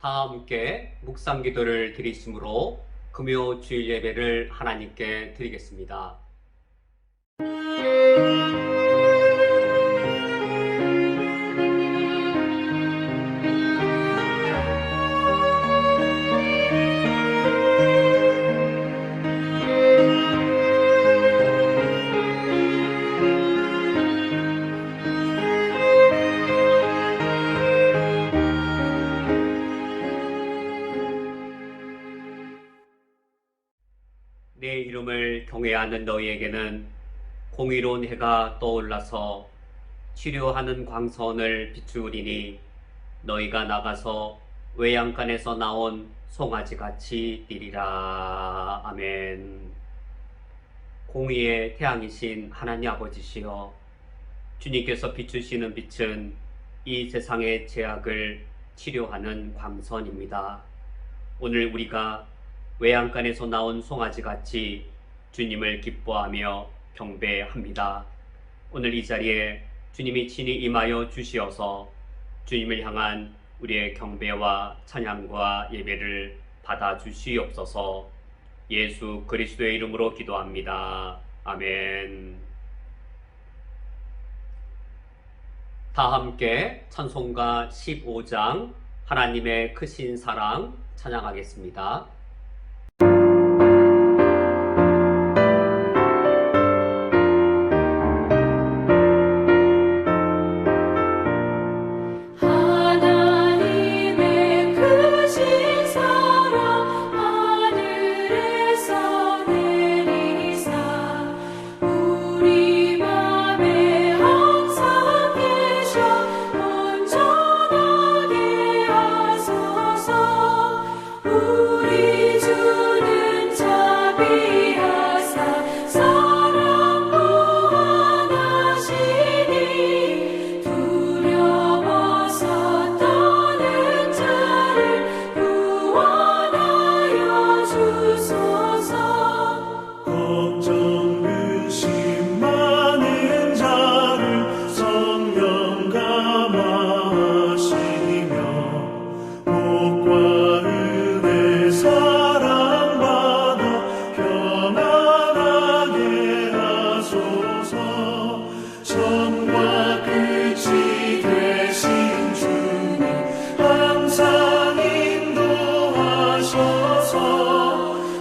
다 함께 묵상 기도를 드리심으로 금요 주일 예배를 하나님께 드리겠습니다. 내 이름을 경외하는 너희에게는 공의로운 해가 떠올라서 치료하는 광선을 비추리니 너희가 나가서 외양간에서 나온 송아지같이 뛰리라. 아멘. 공의의 태양이신 하나님 아버지시여, 주님께서 비추시는 빛은 이 세상의 죄악을 치료하는 광선입니다. 오늘 우리가 외양간에서 나온 송아지같이 주님을 기뻐하며 경배합니다. 오늘 이 자리에 주님이 친히 임하여 주시어서 주님을 향한 우리의 경배와 찬양과 예배를 받아 주시옵소서. 예수 그리스도의 이름으로 기도합니다. 아멘. 다 함께 찬송가 15장 하나님의 크신 사랑 찬양하겠습니다.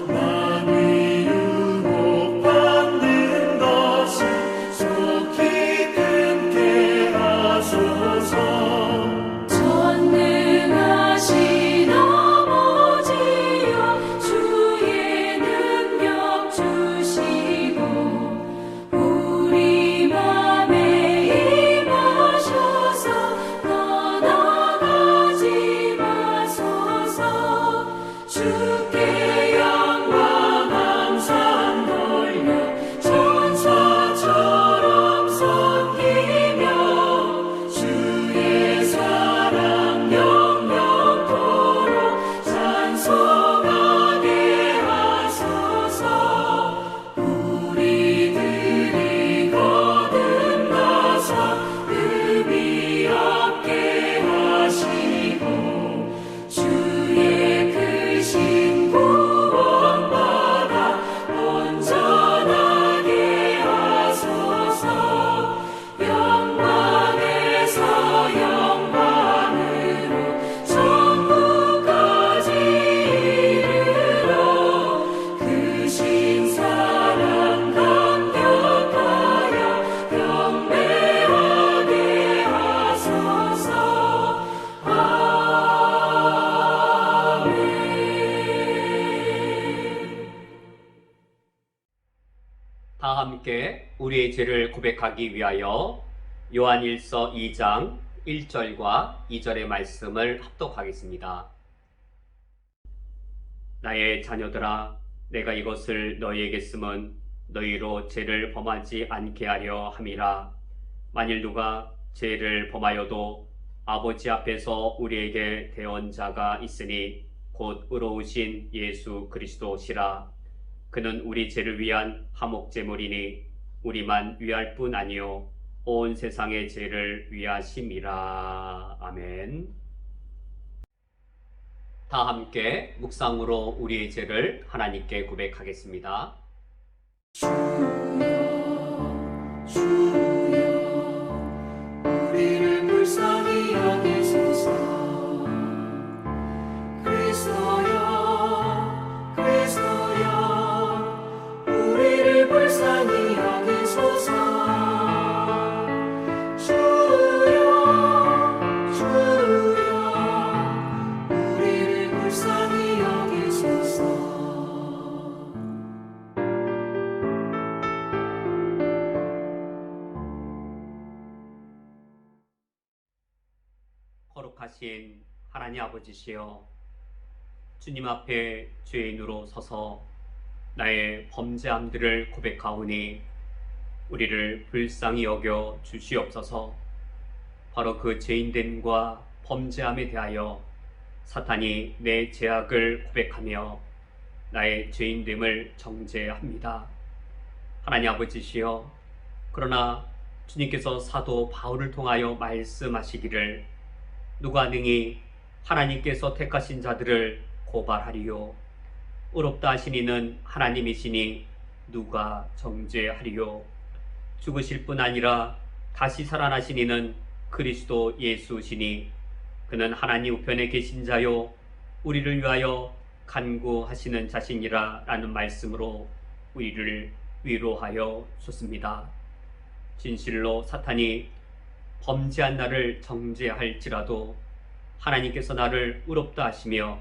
만위 유복받는 것을 우리의 죄를 고백하기 위하여 요한일서 2장 1절과 2절의 말씀을 합독하겠습니다. 나의 자녀들아, 내가 이것을 너희에게 쓰면 너희로 죄를 범하지 않게 하려 함이라. 만일 누가 죄를 범하여도 아버지 앞에서 우리에게 대언자가 있으니 곧 의로우신 예수 그리스도시라. 그는 우리 죄를 위한 화목제물이니 우리만 위할 뿐 아니요 온 세상의 죄를 위하심이라. 아멘. 다 함께 묵상으로 우리의 죄를 하나님께 고백하겠습니다. 주여, 주여, 우리를 불쌍히 여기소서. 그리스도여, 그리스도여, 우리를 불쌍히 여기소서. 주여, 주여, 우리를 불쌍히 여기소서. 거룩하신 하나님 아버지시여, 주님 앞에 죄인으로 서서 나의 범죄함들을 고백하오니 우리를 불쌍히 여겨 주시옵소서. 바로 그 죄인됨과 범죄함에 대하여 사탄이 내 죄악을 고백하며 나의 죄인됨을 정죄합니다. 하나님 아버지시여, 그러나 주님께서 사도 바울을 통하여 말씀하시기를 누가 능히 하나님께서 택하신 자들을 고발하리요, 의롭다 하신 이는 하나님이시니 누가 정죄하리요. 죽으실 뿐 아니라 다시 살아나신 이는 그리스도 예수시니 그는 하나님 우편에 계신 자요 우리를 위하여 간구하시는 자신이라 라는 말씀으로 우리를 위로하여 줬습니다. 진실로 사탄이 범죄한 나를 정죄할지라도 하나님께서 나를 의롭다 하시며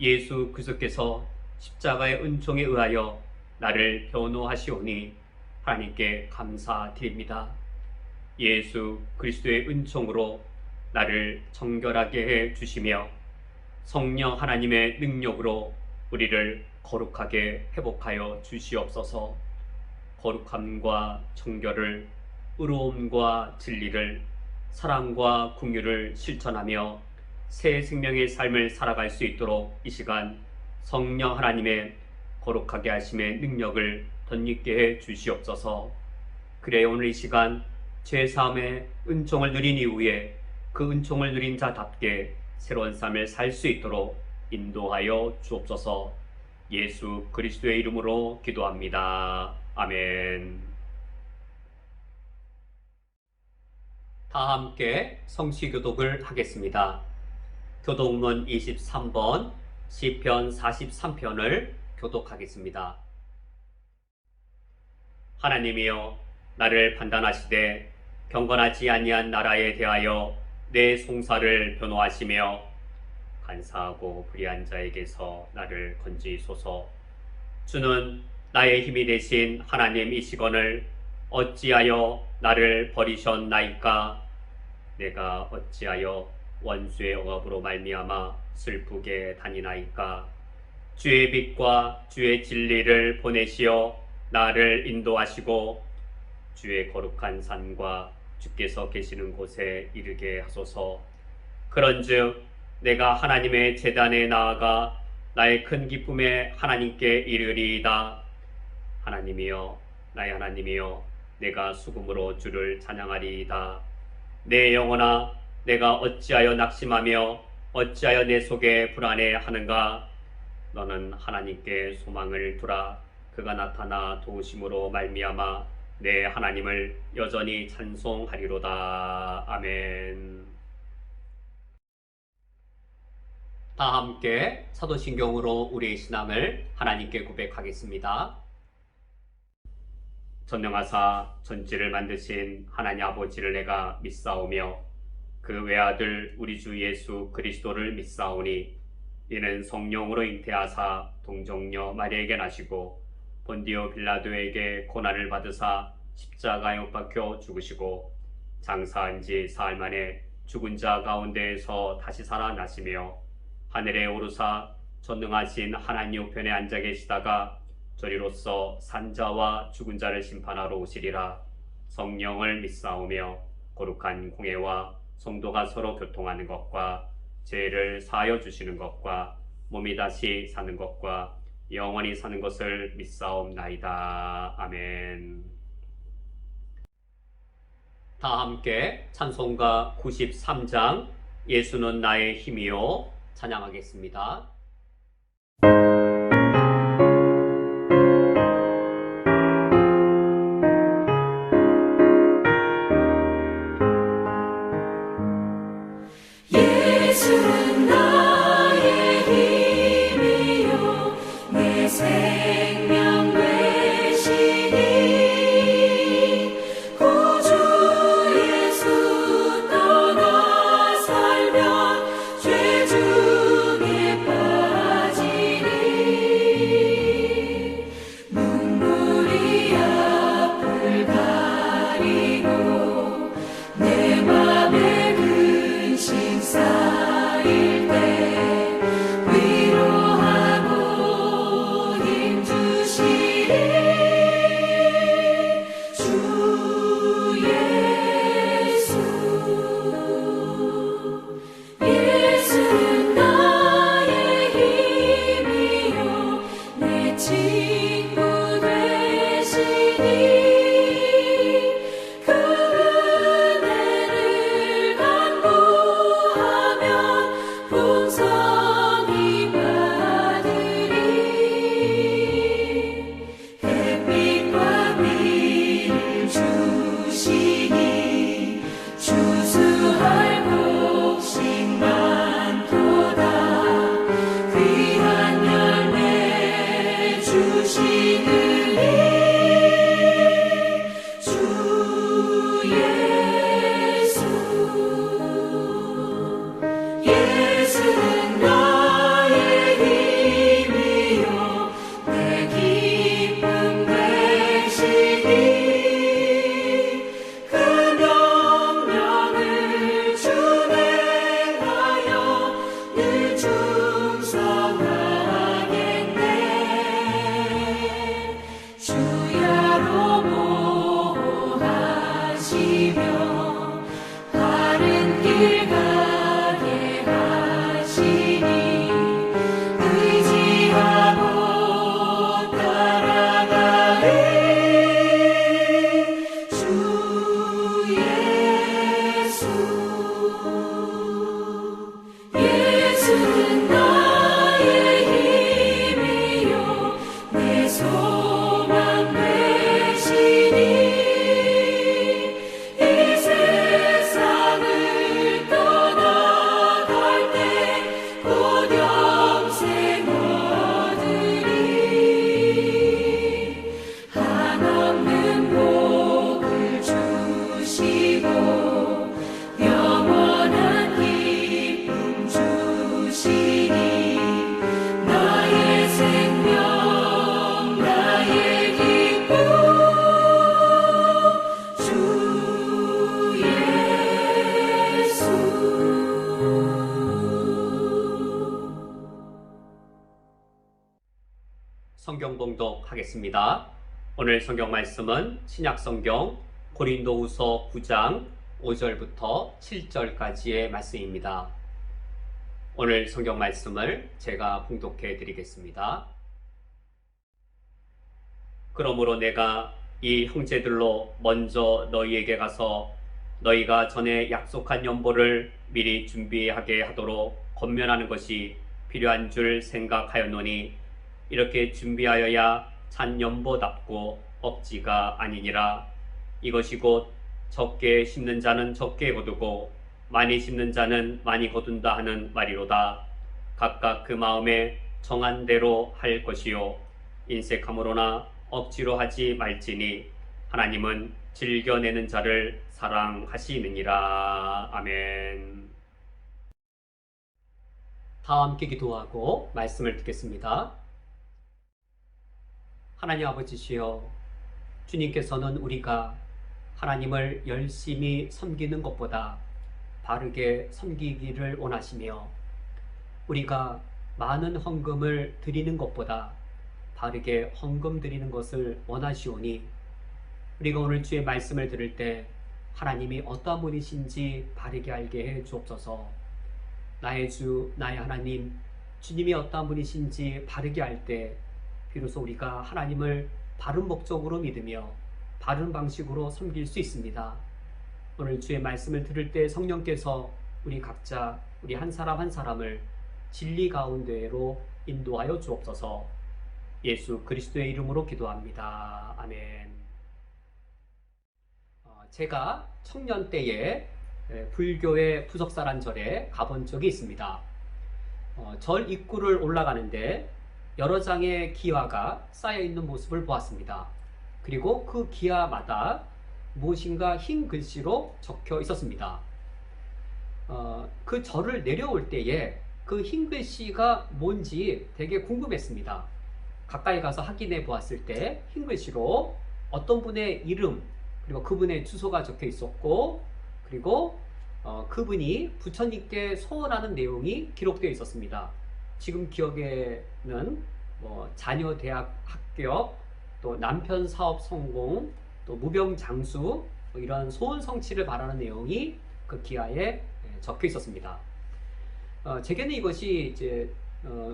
예수 그리스도께서 십자가의 은총에 의하여 나를 변호하시오니 하나님께 감사드립니다. 예수 그리스도의 은총으로 나를 정결하게 해 주시며 성령 하나님의 능력으로 우리를 거룩하게 회복하여 주시옵소서. 거룩함과 정결을, 의로움과 진리를, 사랑과 긍휼을 실천하며 새 생명의 삶을 살아갈 수 있도록 이 시간 성령 하나님의 거룩하게 하심의 능력을 덧입게 해 주시옵소서. 그래 오늘 이 시간 죄사함의 은총을 누린 이후에 그 은총을 누린 자답게 새로운 삶을 살 수 있도록 인도하여 주옵소서. 예수 그리스도의 이름으로 기도합니다. 아멘. 다 함께 성시교독을 하겠습니다. 교독문 23번 시편 43편을 교독하겠습니다. 하나님이여, 나를 판단하시되 경건하지 아니한 나라에 대하여 내 송사를 변호하시며 간사하고 불의한 자에게서 나를 건지소서. 주는 나의 힘이 되신 하나님이시거늘 어찌하여 나를 버리셨나이까? 내가 어찌하여 원수의 억압으로 말미암아 슬프게 다니나이까? 주의 빛과 주의 진리를 보내시어 나를 인도하시고 주의 거룩한 산과 주께서 계시는 곳에 이르게 하소서. 그런즉 내가 하나님의 제단에 나아가 나의 큰 기쁨에 하나님께 이르리이다. 하나님이여, 나의 하나님이여, 내가 수금으로 주를 찬양하리이다. 내 영혼아, 내가 어찌하여 낙심하며 어찌하여 내 속에 불안해하는가? 너는 하나님께 소망을 두라. 그가 나타나 도우심으로 말미암아 내 하나님을 여전히 찬송하리로다. 아멘. 다 함께 사도신경으로 우리의 신앙을 하나님께 고백하겠습니다. 전능하사 전지를 만드신 하나님 아버지를 내가 믿사오며 그 외아들 우리 주 예수 그리스도를 믿사오니 이는 성령으로 잉태하사 동정녀 마리아에게 나시고 본디오 빌라도에게 고난을 받으사 십자가에 못 박혀 죽으시고 장사한 지 사흘 만에 죽은 자 가운데에서 다시 살아나시며 하늘에 오르사 전능하신 하나님 우편에 앉아 계시다가 저리로서 산자와 죽은 자를 심판하러 오시리라. 성령을 믿사오며 거룩한 공예와 성도가 서로 교통하는 것과 죄를 사하여 주시는 것과 몸이 다시 사는 것과 영원히 사는 것을 믿사옵나이다. 아멘. 다 함께 찬송가 93장 예수는 나의 힘이요 찬양하겠습니다. 예수는 나의 힘이요 내 생명 되시니 구주 예수 떠나 살면 죄 중에 빠지니 눈물이 앞을 가리고 내 맘에 근심 쌓일 때 위로하고 힘 주시리 주 예수 예수는 나의 힘이요 내 친구 되시니 그 은혜를 간구하면 풍성히 받으리 햇빛과 비를 주시니 추수할 곡식 많도다 귀한 열매 주시느니 주 예수 예수는 나의 힘이요 내 기쁨 되시니 그 명령을 준행하여 늘 충성하겠네 주야로 보호하시며 바른 길 가게 하시니 의지하고 따라가리 주 예수 예수는 나의 힘이요 내 소망 되시니 이 세상을 떠나갈 때 곧 영생 얻으리 한없는 복을 주시고 영원한 기쁨 주시니 나의 생명 나의 기쁨 주 예수 성경 봉독하겠습니다. 오늘 성경 말씀은 신약 성경 고린도후서 9장 5절부터 7절까지의 말씀입니다. 오늘 성경 말씀을 제가 봉독해 드리겠습니다. 그러므로 내가 이 형제들로 먼저 너희에게 가서 너희가 전에 약속한 연보를 미리 준비하게 하도록 권면하는 것이 필요한 줄 생각하였노니 이렇게 준비하여야 찬 연보답고 억지가 아니니라. 이것이 곧 적게 심는 자는 적게 거두고 많이 심는 자는 많이 거둔다 하는 말이로다. 각각 그 마음에 정한 대로 할 것이요 인색함으로나 억지로 하지 말지니 하나님은 즐겨내는 자를 사랑하시느니라. 아멘. 다 함께 기도하고 말씀을 듣겠습니다. 하나님 아버지시여, 주님께서는 우리가 하나님을 열심히 섬기는 것보다 바르게 섬기기를 원하시며 우리가 많은 헌금을 드리는 것보다 바르게 헌금 드리는 것을 원하시오니 우리가 오늘 주의 말씀을 들을 때 하나님이 어떠한 분이신지 바르게 알게 해 주옵소서. 나의 주, 나의 하나님, 주님이 어떠한 분이신지 바르게 알 때 비로소 우리가 하나님을 바른 목적으로 믿으며 바른 방식으로 섬길 수 있습니다. 오늘 주의 말씀을 들을 때 성령께서 우리 각자, 우리 한 사람 한 사람을 진리 가운데로 인도하여 주옵소서. 예수 그리스도의 이름으로 기도합니다. 아멘. 제가 청년 때에 불교의 부석사란 절에 가본 적이 있습니다. 절 입구를 올라가는데 여러 장의 기와가 쌓여있는 모습을 보았습니다. 그리고 그 기와마다 무엇인가 흰 글씨로 적혀 있었습니다. 그 절을 내려올 때에 그 흰 글씨가 뭔지 되게 궁금했습니다. 가까이 가서 확인해 보았을 때 흰 글씨로 어떤 분의 이름 그리고 그분의 주소가 적혀 있었고 그리고 그분이 부처님께 소원하는 내용이 기록되어 있었습니다. 지금 기억에는 자녀 대학 합격, 또 남편 사업 성공, 또 무병장수 이런 소원 성취를 바라는 내용이 그 기하에 적혀 있었습니다. 제게는 이것이 이제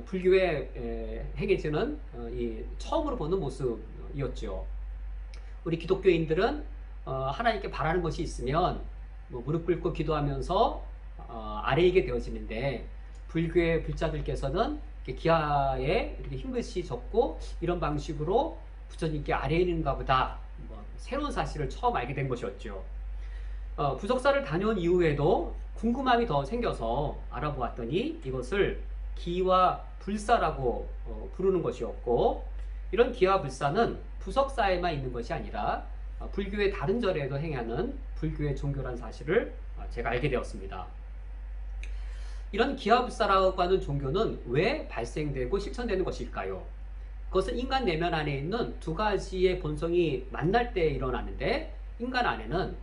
불교에 행해지는 이 처음으로 보는 모습이었죠. 우리 기독교인들은 하나님께 바라는 것이 있으면 무릎 꿇고 기도하면서 아뢰이게 되어지는데 불교의 불자들께서는 기하에 이렇게 흰 글씨 적고 이런 방식으로 부처님께 아뢰이는가 보다 새로운 사실을 처음 알게 된 것이었죠. 부석사를 다녀온 이후에도 궁금함이 더 생겨서 알아보았더니 이것을 기와 불사라고 부르는 것이었고 이런 기와 불사는 부석사에만 있는 것이 아니라 불교의 다른 절에도 행하는 불교의 종교란 사실을 제가 알게 되었습니다. 이런 기하불사라고 하는 종교는 왜 발생되고 실천되는 것일까요? 그것은 인간 내면 안에 있는 두 가지의 본성이 만날 때 일어나는데 인간 안에는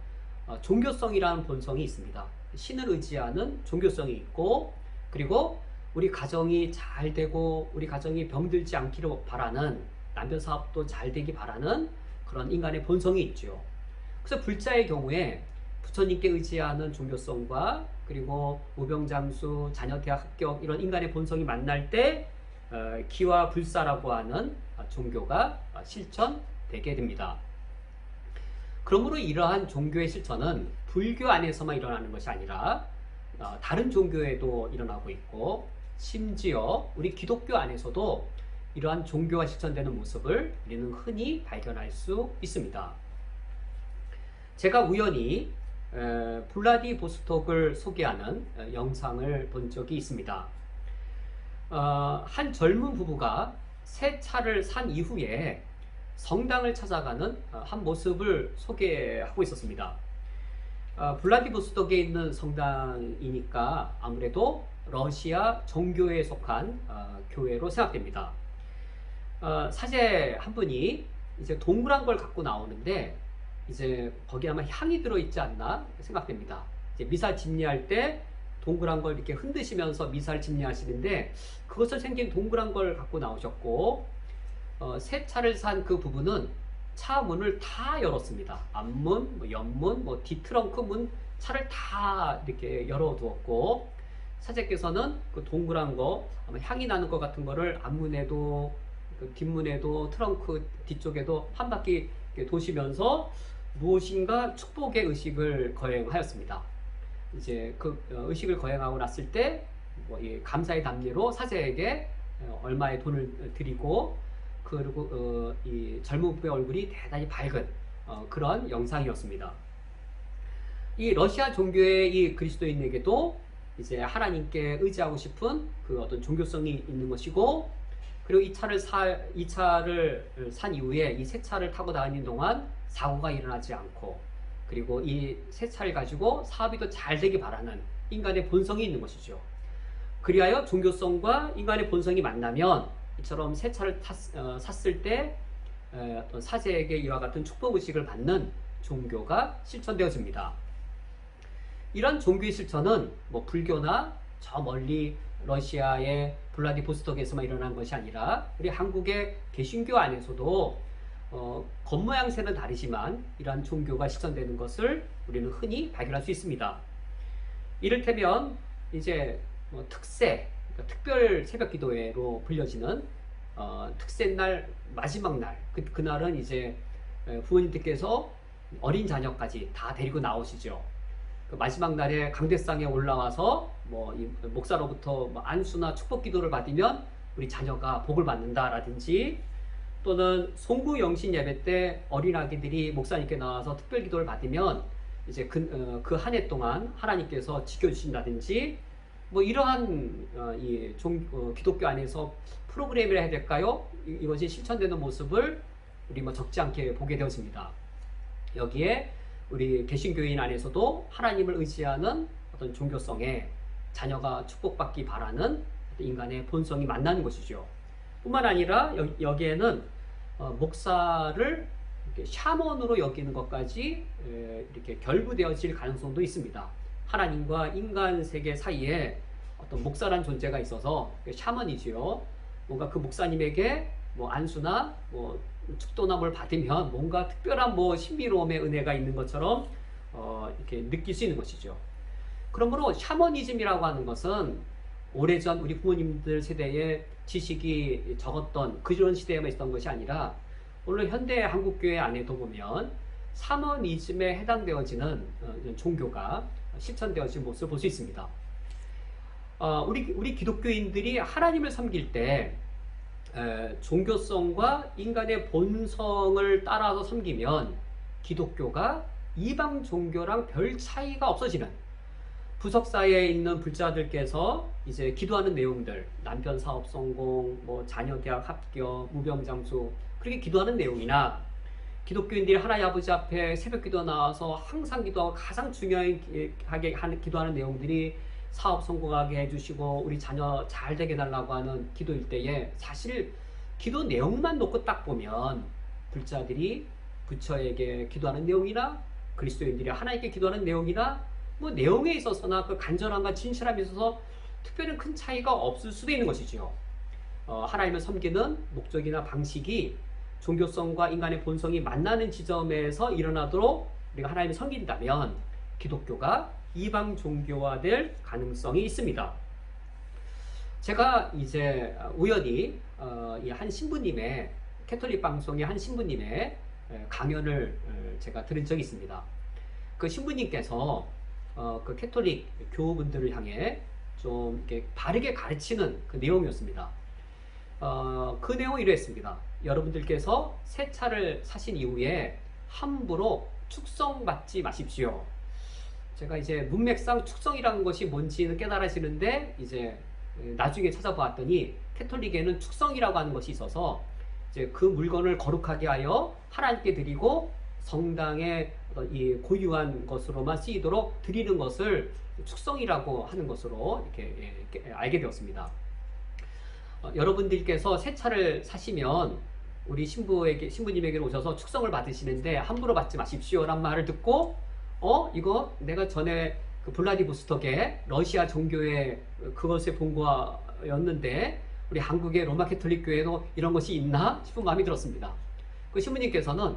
종교성이라는 본성이 있습니다. 신을 의지하는 종교성이 있고 그리고 우리 가정이 잘 되고 우리 가정이 병들지 않기를 바라는 남편 사업도 잘 되기 바라는 그런 인간의 본성이 있죠. 그래서 불자의 경우에 부처님께 의지하는 종교성과 그리고 무병장수, 자녀 대학 합격 이런 인간의 본성이 만날 때 기와 불사라고 하는 종교가 실천되게 됩니다. 그러므로 이러한 종교의 실천은 불교 안에서만 일어나는 것이 아니라 다른 종교에도 일어나고 있고 심지어 우리 기독교 안에서도 이러한 종교가 실천되는 모습을 우리는 흔히 발견할 수 있습니다. 제가 우연히 블라디보스톡을 소개하는 영상을 본 적이 있습니다. 한 젊은 부부가 새 차를 산 이후에 성당을 찾아가는 한 모습을 소개하고 있었습니다. 블라디보스톡에 있는 성당이니까 아무래도 러시아 정교회에 속한 교회로 생각됩니다. 사제 한 분이 이제 동그란 걸 갖고 나오는데 이제 거기 아마 향이 들어있지 않나 생각됩니다. 이제 미사 집례할 때 동그란 걸 이렇게 흔드시면서 미사를 집례하시는데 그것을 생긴 동그란 걸 갖고 나오셨고 새 차를 산 그 부부는 차 문을 다 열었습니다. 앞문, 옆문, 뒤트렁크 문 차를 다 이렇게 열어두었고 사제께서는 그 동그란 거 아마 향이 나는 것 같은 거를 앞문에도 그 뒷문에도 트렁크 뒤쪽에도 한 바퀴 도시면서 무엇인가 축복의 의식을 거행하였습니다. 이제 그 의식을 거행하고 났을 때 감사의 답례로 사제에게 얼마의 돈을 드리고 그리고 이 젊은 부부의 얼굴이 대단히 밝은 그런 영상이었습니다. 이 러시아 종교의 이 그리스도인에게도 이제 하나님께 의지하고 싶은 그 어떤 종교성이 있는 것이고 그리고 이 차를 산 이후에 이 새 차를 타고 다니는 동안 사고가 일어나지 않고 그리고 이 새 차를 가지고 사업이 더 잘 되기 바라는 인간의 본성이 있는 것이죠. 그리하여 종교성과 인간의 본성이 만나면 이처럼 새 차를 샀을 때 어떤 사제에게 이와 같은 축복 의식을 받는 종교가 실천되어집니다. 이런 종교의 실천은 뭐 불교나 저 멀리 러시아의 블라디보스톡에서만 일어난 것이 아니라 우리 한국의 개신교 안에서도 겉모양새는 다르지만 이러한 종교가 실천되는 것을 우리는 흔히 발견할 수 있습니다. 이를테면 이제 특세, 그러니까 특별 새벽 기도회로 불려지는 특세날 마지막 날, 그날은 이제 부모님들께서 어린 자녀까지 다 데리고 나오시죠. 그 마지막 날에 강대상에 올라와서 이 목사로부터 안수나 축복 기도를 받으면 우리 자녀가 복을 받는다라든지, 또는 송구 영신 예배 때 어린 아기들이 목사님께 나와서 특별 기도를 받으면 이제 그 한 해 동안 하나님께서 지켜주신다든지, 이러한 기독교 안에서 프로그램이라 해야 될까요? 이것이 실천되는 모습을 우리 적지 않게 보게 되었습니다. 여기에 우리 개신교인 안에서도 하나님을 의지하는 어떤 종교성에 자녀가 축복받기 바라는 인간의 본성이 만나는 것이죠. 뿐만 아니라 여기에는 목사를 이렇게 샤먼으로 여기는 것까지 이렇게 결부되어질 가능성도 있습니다. 하나님과 인간 세계 사이에 어떤 목사란 존재가 있어서 샤먼이지요. 뭔가 그 목사님에게 안수나 축도나 뭘 받으면 뭔가 특별한 신비로움의 은혜가 있는 것처럼 이렇게 느낄 수 있는 것이죠. 그러므로 샤머니즘이라고 하는 것은 오래전 우리 부모님들 세대에 지식이 적었던 그런 시대에만 있었던 것이 아니라 오늘 현대 한국교회 안에도 보면 샤머니즘에 해당되어지는 종교가 실천되어진 모습을 볼 수 있습니다. 우리 기독교인들이 하나님을 섬길 때 종교성과 인간의 본성을 따라서 섬기면 기독교가 이방 종교랑 별 차이가 없어지는, 부석사에 있는 불자들께서 이제 기도하는 내용들, 남편 사업 성공, 자녀 대학 합격, 무병장수, 그렇게 기도하는 내용이나, 기독교인들이 하나님 아버지 앞에 새벽 기도 나와서 항상 기도하고 가장 중요하게 기도하는 내용들이 사업 성공하게 해주시고 우리 자녀 잘 되게 해달라고 하는 기도일 때에, 사실 기도 내용만 놓고 딱 보면 불자들이 부처에게 기도하는 내용이나 그리스도인들이 하나님께 기도하는 내용이나 내용에 있어서나 그 간절함과 진실함에 있어서 특별히 큰 차이가 없을 수도 있는 것이죠. 하나님을 섬기는 목적이나 방식이 종교성과 인간의 본성이 만나는 지점에서 일어나도록 우리가 하나님을 섬긴다면 기독교가 이방 종교화될 가능성이 있습니다. 제가 이제 우연히 한 신부님의, 캐톨릭 방송의 한 신부님의 강연을 제가 들은 적이 있습니다. 그 신부님께서 그 캐톨릭 교우분들을 향해 좀 이렇게 바르게 가르치는 그 내용이었습니다. 그 내용은 이러했습니다. 여러분들께서 새 차를 사신 이후에 함부로 축성받지 마십시오. 제가 이제 문맥상 축성이라는 것이 뭔지는 깨달아지는데, 이제 나중에 찾아보았더니 캐톨릭에는 축성이라고 하는 것이 있어서 이제 그 물건을 거룩하게 하여 하나님께 드리고 성당에 이 고유한 것으로만 쓰이도록 드리는 것을 축성이라고 하는 것으로 이렇게 알게 되었습니다. 여러분들께서 새 차를 사시면 우리 신부님에게 오셔서 축성을 받으시는데 함부로 받지 마십시오란 말을 듣고, 이거 내가 전에 그 블라디보스톡에 러시아 종교의 그것의 본거였는데 우리 한국의 로마 캐톨릭 교회도 이런 것이 있나 싶은 마음이 들었습니다. 그 신부님께서는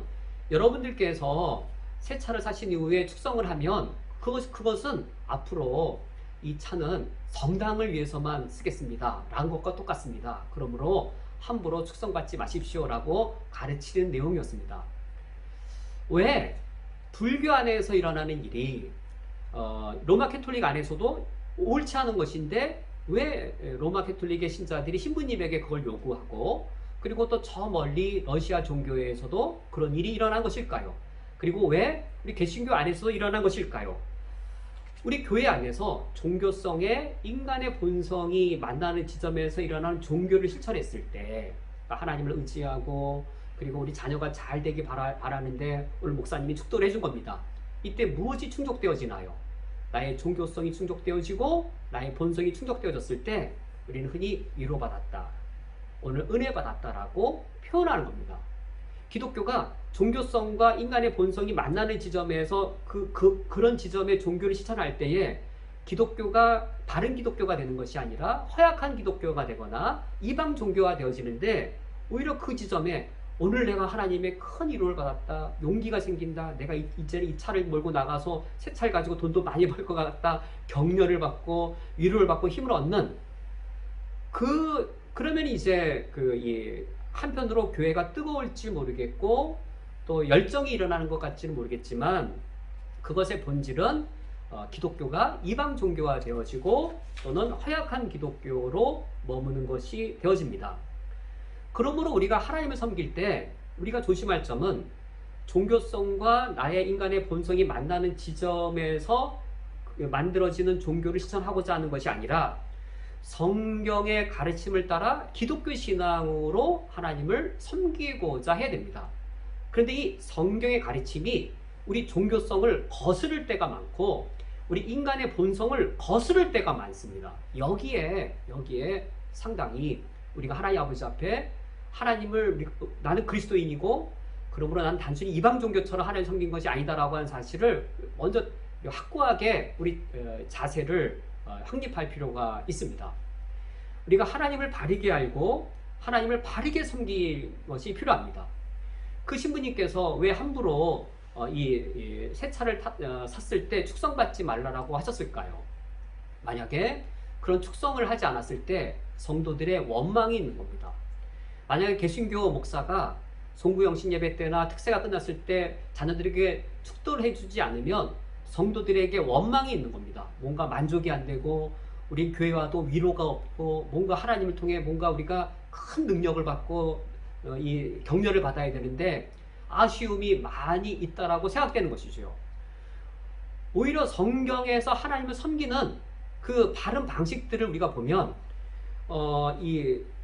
여러분들께서 새 차를 사신 이후에 축성을 하면 그것은 앞으로 이 차는 성당을 위해서만 쓰겠습니다 라는 것과 똑같습니다. 그러므로 함부로 축성받지 마십시오 라고 가르치는 내용이었습니다. 왜 불교 안에서 일어나는 일이 로마 캐톨릭 안에서도 옳지 않은 것인데 왜 로마 캐톨릭의 신자들이 신부님에게 그걸 요구하고, 그리고 또 저 멀리 러시아 종교에서도 그런 일이 일어난 것일까요? 그리고 왜 우리 개신교 안에서도 일어난 것일까요? 우리 교회 안에서 종교성에 인간의 본성이 만나는 지점에서 일어나는 종교를 실천했을 때, 하나님을 의지하고 그리고 우리 자녀가 잘 되길 바라는데 오늘 목사님이 축도를 해준 겁니다. 이때 무엇이 충족되어지나요? 나의 종교성이 충족되어지고 나의 본성이 충족되어졌을 때 우리는 흔히 위로받았다, 오늘 은혜 받았다라고 표현하는 겁니다. 기독교가 종교성과 인간의 본성이 만나는 지점에서 그런 지점에 종교를 실천할 때에 기독교가 바른 기독교가 되는 것이 아니라 허약한 기독교가 되거나 이방 종교가 되어지는데, 오히려 그 지점에 오늘 내가 하나님의 큰 위로를 받았다, 용기가 생긴다, 내가 이제는 이 차를 몰고 나가서 새 차를 가지고 돈도 많이 벌 것 같다, 격려를 받고 위로를 받고 힘을 얻는, 그러면 이제 이 한편으로 교회가 뜨거울지 모르겠고 또 열정이 일어나는 것 같지는 모르겠지만, 그것의 본질은 기독교가 이방 종교화 되어지고 또는 허약한 기독교로 머무는 것이 되어집니다. 그러므로 우리가 하나님을 섬길 때 우리가 조심할 점은, 종교성과 나의 인간의 본성이 만나는 지점에서 만들어지는 종교를 실천하고자 하는 것이 아니라 성경의 가르침을 따라 기독교 신앙으로 하나님을 섬기고자 해야 됩니다. 그런데 이 성경의 가르침이 우리 종교성을 거스를 때가 많고 우리 인간의 본성을 거스를 때가 많습니다. 여기에 상당히 우리가 하나님 아버지 앞에 나는 그리스도인이고 그러므로 나는 단순히 이방 종교처럼 하나님 섬긴 것이 아니다라고 하는 사실을 먼저 확고하게 우리 자세를 확립할 필요가 있습니다. 우리가 하나님을 바르게 알고 하나님을 바르게 섬길 것이 필요합니다. 그 신부님께서 왜 함부로 이 새 차를 샀을 때 축성받지 말라라고 하셨을까요? 만약에 그런 축성을 하지 않았을 때 성도들의 원망이 있는 겁니다. 만약에 개신교 목사가 송구영신 예배 때나 특세가 끝났을 때 자녀들에게 축도를 해주지 않으면 성도들에게 원망이 있는 겁니다. 뭔가 만족이 안 되고 우리 교회와도 위로가 없고 뭔가 하나님을 통해 뭔가 우리가 큰 능력을 받고 이 격려를 받아야 되는데 아쉬움이 많이 있다라고 생각되는 것이죠. 오히려 성경에서 하나님을 섬기는 그 바른 방식들을 우리가 보면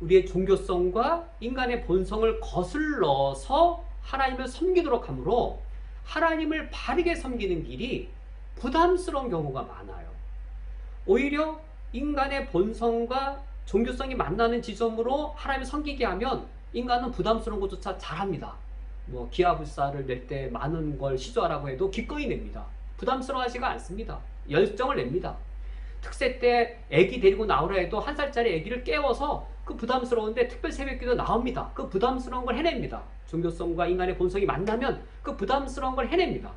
우리의 종교성과 인간의 본성을 거슬러서 하나님을 섬기도록 하므로 하나님을 바르게 섬기는 길이 부담스러운 경우가 많아요. 오히려 인간의 본성과 종교성이 만나는 지점으로 하나님을 섬기게 하면 인간은 부담스러운 것조차 잘합니다. 기하불사를 낼 때 많은 걸 시도하라고 해도 기꺼이 냅니다. 부담스러워하지가 않습니다. 열정을 냅니다. 특세 때 아기 데리고 나오라 해도 1살짜리 아기를 깨워서 그 부담스러운데 특별 새벽기도 나옵니다. 그 부담스러운 걸 해냅니다. 종교성과 인간의 본성이 만나면 그 부담스러운 걸 해냅니다.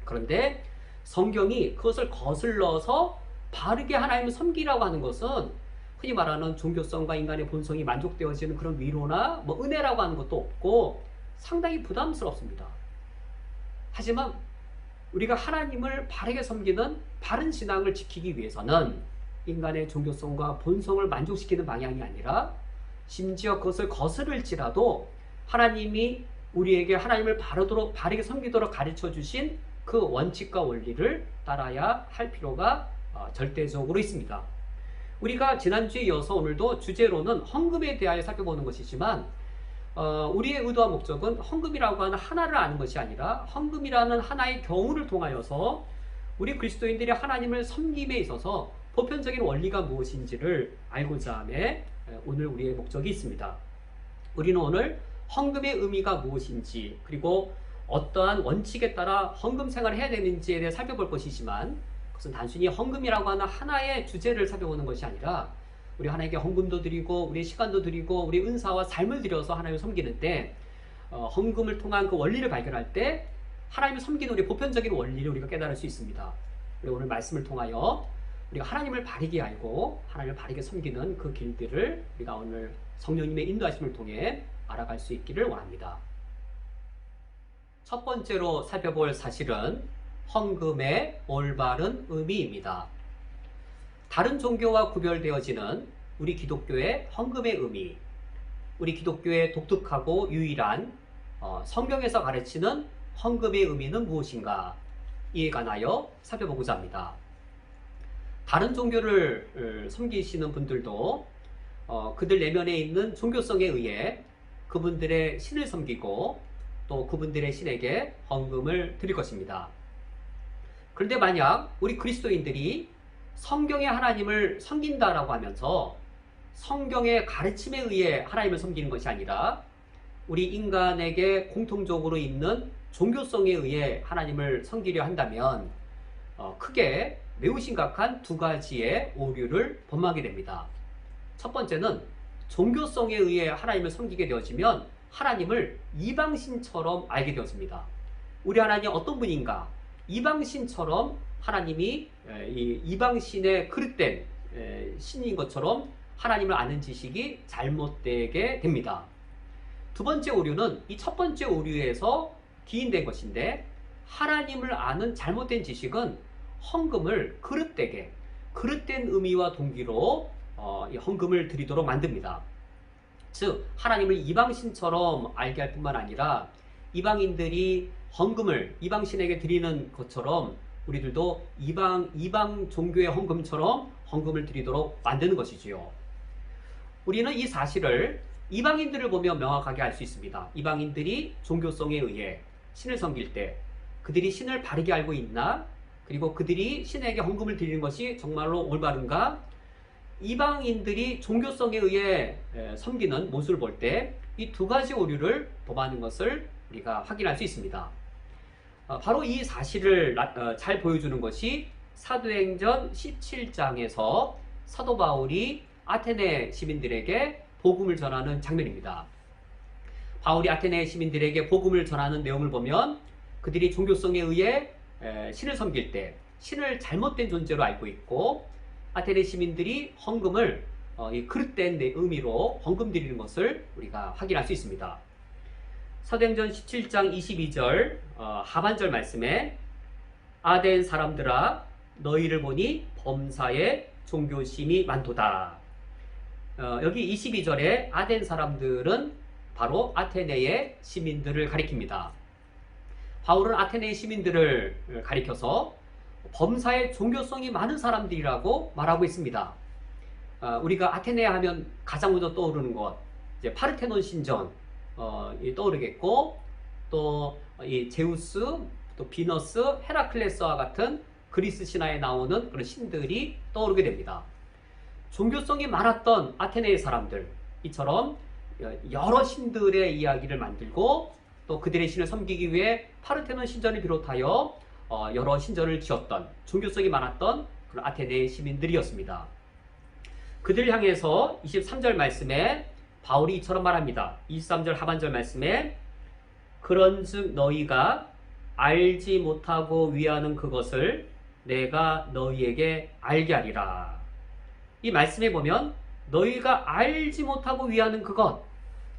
그런데 성경이 그것을 거슬러서 바르게 하나님을 섬기라고 하는 것은 흔히 말하는 종교성과 인간의 본성이 만족되어지는 그런 위로나 은혜라고 하는 것도 없고 상당히 부담스럽습니다. 하지만 우리가 하나님을 바르게 섬기는 바른 신앙을 지키기 위해서는 인간의 종교성과 본성을 만족시키는 방향이 아니라 심지어 그것을 거스를지라도 하나님이 우리에게 하나님을 바르게 섬기도록 가르쳐 주신 그 원칙과 원리를 따라야 할 필요가 절대적으로 있습니다. 우리가 지난주에 이어서 오늘도 주제로는 헌금에 대하여 살펴보는 것이지만 우리의 의도와 목적은 헌금이라고 하는 하나를 아는 것이 아니라 헌금이라는 하나의 경우를 통하여서 우리 그리스도인들이 하나님을 섬김에 있어서 보편적인 원리가 무엇인지를 알고자 함에 오늘 우리의 목적이 있습니다. 우리는 오늘 헌금의 의미가 무엇인지 그리고 어떠한 원칙에 따라 헌금 생활을 해야 되는지에 대해 살펴볼 것이지만 그것은 단순히 헌금이라고 하는 하나의 주제를 살펴보는 것이 아니라 우리 하나님께 헌금도 드리고 우리 시간도 드리고 우리 은사와 삶을 들여서 하나님을 섬기는데 헌금을 통한 그 원리를 발견할 때 하나님을 섬기는 우리 보편적인 원리를 우리가 깨달을 수 있습니다. 우리 오늘 말씀을 통하여 우리가 하나님을 바르게 알고 하나님을 바르게 섬기는 그 길들을 우리가 오늘 성령님의 인도하심을 통해 알아갈 수 있기를 원합니다. 첫 번째로 살펴볼 사실은 헌금의 올바른 의미입니다. 다른 종교와 구별되어지는 우리 기독교의 헌금의 의미, 우리 기독교의 독특하고 유일한 성경에서 가르치는 헌금의 의미는 무엇인가, 이에 관하여 살펴보고자 합니다. 다른 종교를 섬기시는 분들도 그들 내면에 있는 종교성에 의해 그분들의 신을 섬기고 또 그분들의 신에게 헌금을 드릴 것입니다. 그런데 만약 우리 그리스도인들이 성경의 하나님을 섬긴다라고 하면서 성경의 가르침에 의해 하나님을 섬기는 것이 아니라 우리 인간에게 공통적으로 있는 종교성에 의해 하나님을 섬기려 한다면 크게 매우 심각한 두 가지의 오류를 범하게 됩니다. 첫 번째는 종교성에 의해 하나님을 섬기게 되어지면 하나님을 이방신처럼 알게 되었습니다. 우리 하나님 어떤 분인가? 이방신처럼 하나님이 이 이방신의 그릇된 신인 것처럼 하나님을 아는 지식이 잘못되게 됩니다. 두 번째 오류는 이 첫 번째 오류에서 기인된 것인데, 하나님을 아는 잘못된 지식은 헌금을 그릇된 의미와 동기로 이 헌금을 드리도록 만듭니다. 즉 하나님을 이방신처럼 알게 할 뿐만 아니라 이방인들이 헌금을 이방신에게 드리는 것처럼 우리들도 이방 종교의 헌금처럼 헌금을 드리도록 만드는 것이지요. 우리는 이 사실을 이방인들을 보며 명확하게 알 수 있습니다. 이방인들이 종교성에 의해 신을 섬길 때 그들이 신을 바르게 알고 있나? 그리고 그들이 신에게 헌금을 드리는 것이 정말로 올바른가? 이방인들이 종교성에 의해 섬기는 모습을 볼 때 이 두 가지 오류를 범하는 것을 우리가 확인할 수 있습니다. 바로 이 사실을 잘 보여주는 것이 사도행전 17장에서 사도 바울이 아테네 시민들에게 복음을 전하는 장면입니다. 바울이 아테네 시민들에게 복음을 전하는 내용을 보면 그들이 종교성에 의해 신을 섬길 때 신을 잘못된 존재로 알고 있고, 아테네 시민들이 헌금을 이 그릇된 의미로 헌금 드리는 것을 우리가 확인할 수 있습니다. 사도행전 17장 22절 하반절 말씀에 아덴 사람들아 너희를 보니 범사에 종교심이 많도다. 여기 22절에 아덴 사람들은 바로 아테네의 시민들을 가리킵니다. 바울은 아테네의 시민들을 가리켜서 범사에 종교성이 많은 사람들이라고 말하고 있습니다. 우리가 아테네 하면 가장 먼저 떠오르는 것, 이제 파르테논 신전 떠오르겠고, 또 이 제우스, 또 비너스, 헤라클레스와 같은 그리스 신화에 나오는 그런 신들이 떠오르게 됩니다. 종교성이 많았던 아테네의 사람들, 이처럼 여러 신들의 이야기를 만들고 또 그들의 신을 섬기기 위해 파르테논 신전을 비롯하여 여러 신전을 지었던 종교성이 많았던 그런 아테네의 시민들이었습니다. 그들을 향해서 23절 말씀에 바울이 이처럼 말합니다. 23절 하반절 말씀에 그런즉 너희가 알지 못하고 위하는 그것을 내가 너희에게 알게 하리라. 이 말씀에 보면 너희가 알지 못하고 위하는 그것,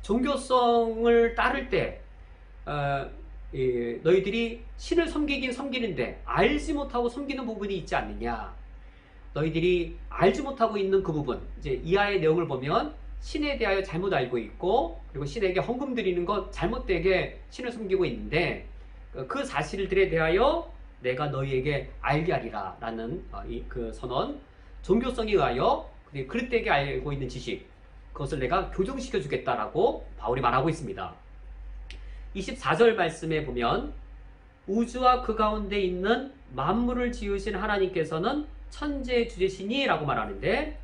종교성을 따를 때 너희들이 신을 섬기긴 섬기는데 알지 못하고 섬기는 부분이 있지 않느냐. 너희들이 알지 못하고 있는 그 부분, 이제 이하의 내용을 보면 신에 대하여 잘못 알고 있고, 그리고 신에게 헌금 드리는 것 잘못되게 신을 섬기고 있는데, 그 사실들에 대하여 내가 너희에게 알게 하리라 라는 그 선언, 종교성에 의하여 그릇되게 알고 있는 지식, 그것을 내가 교정시켜 주겠다라고 바울이 말하고 있습니다. 24절 말씀에 보면 우주와 그 가운데 있는 만물을 지으신 하나님께서는 천재 주제시니 라고 말하는데,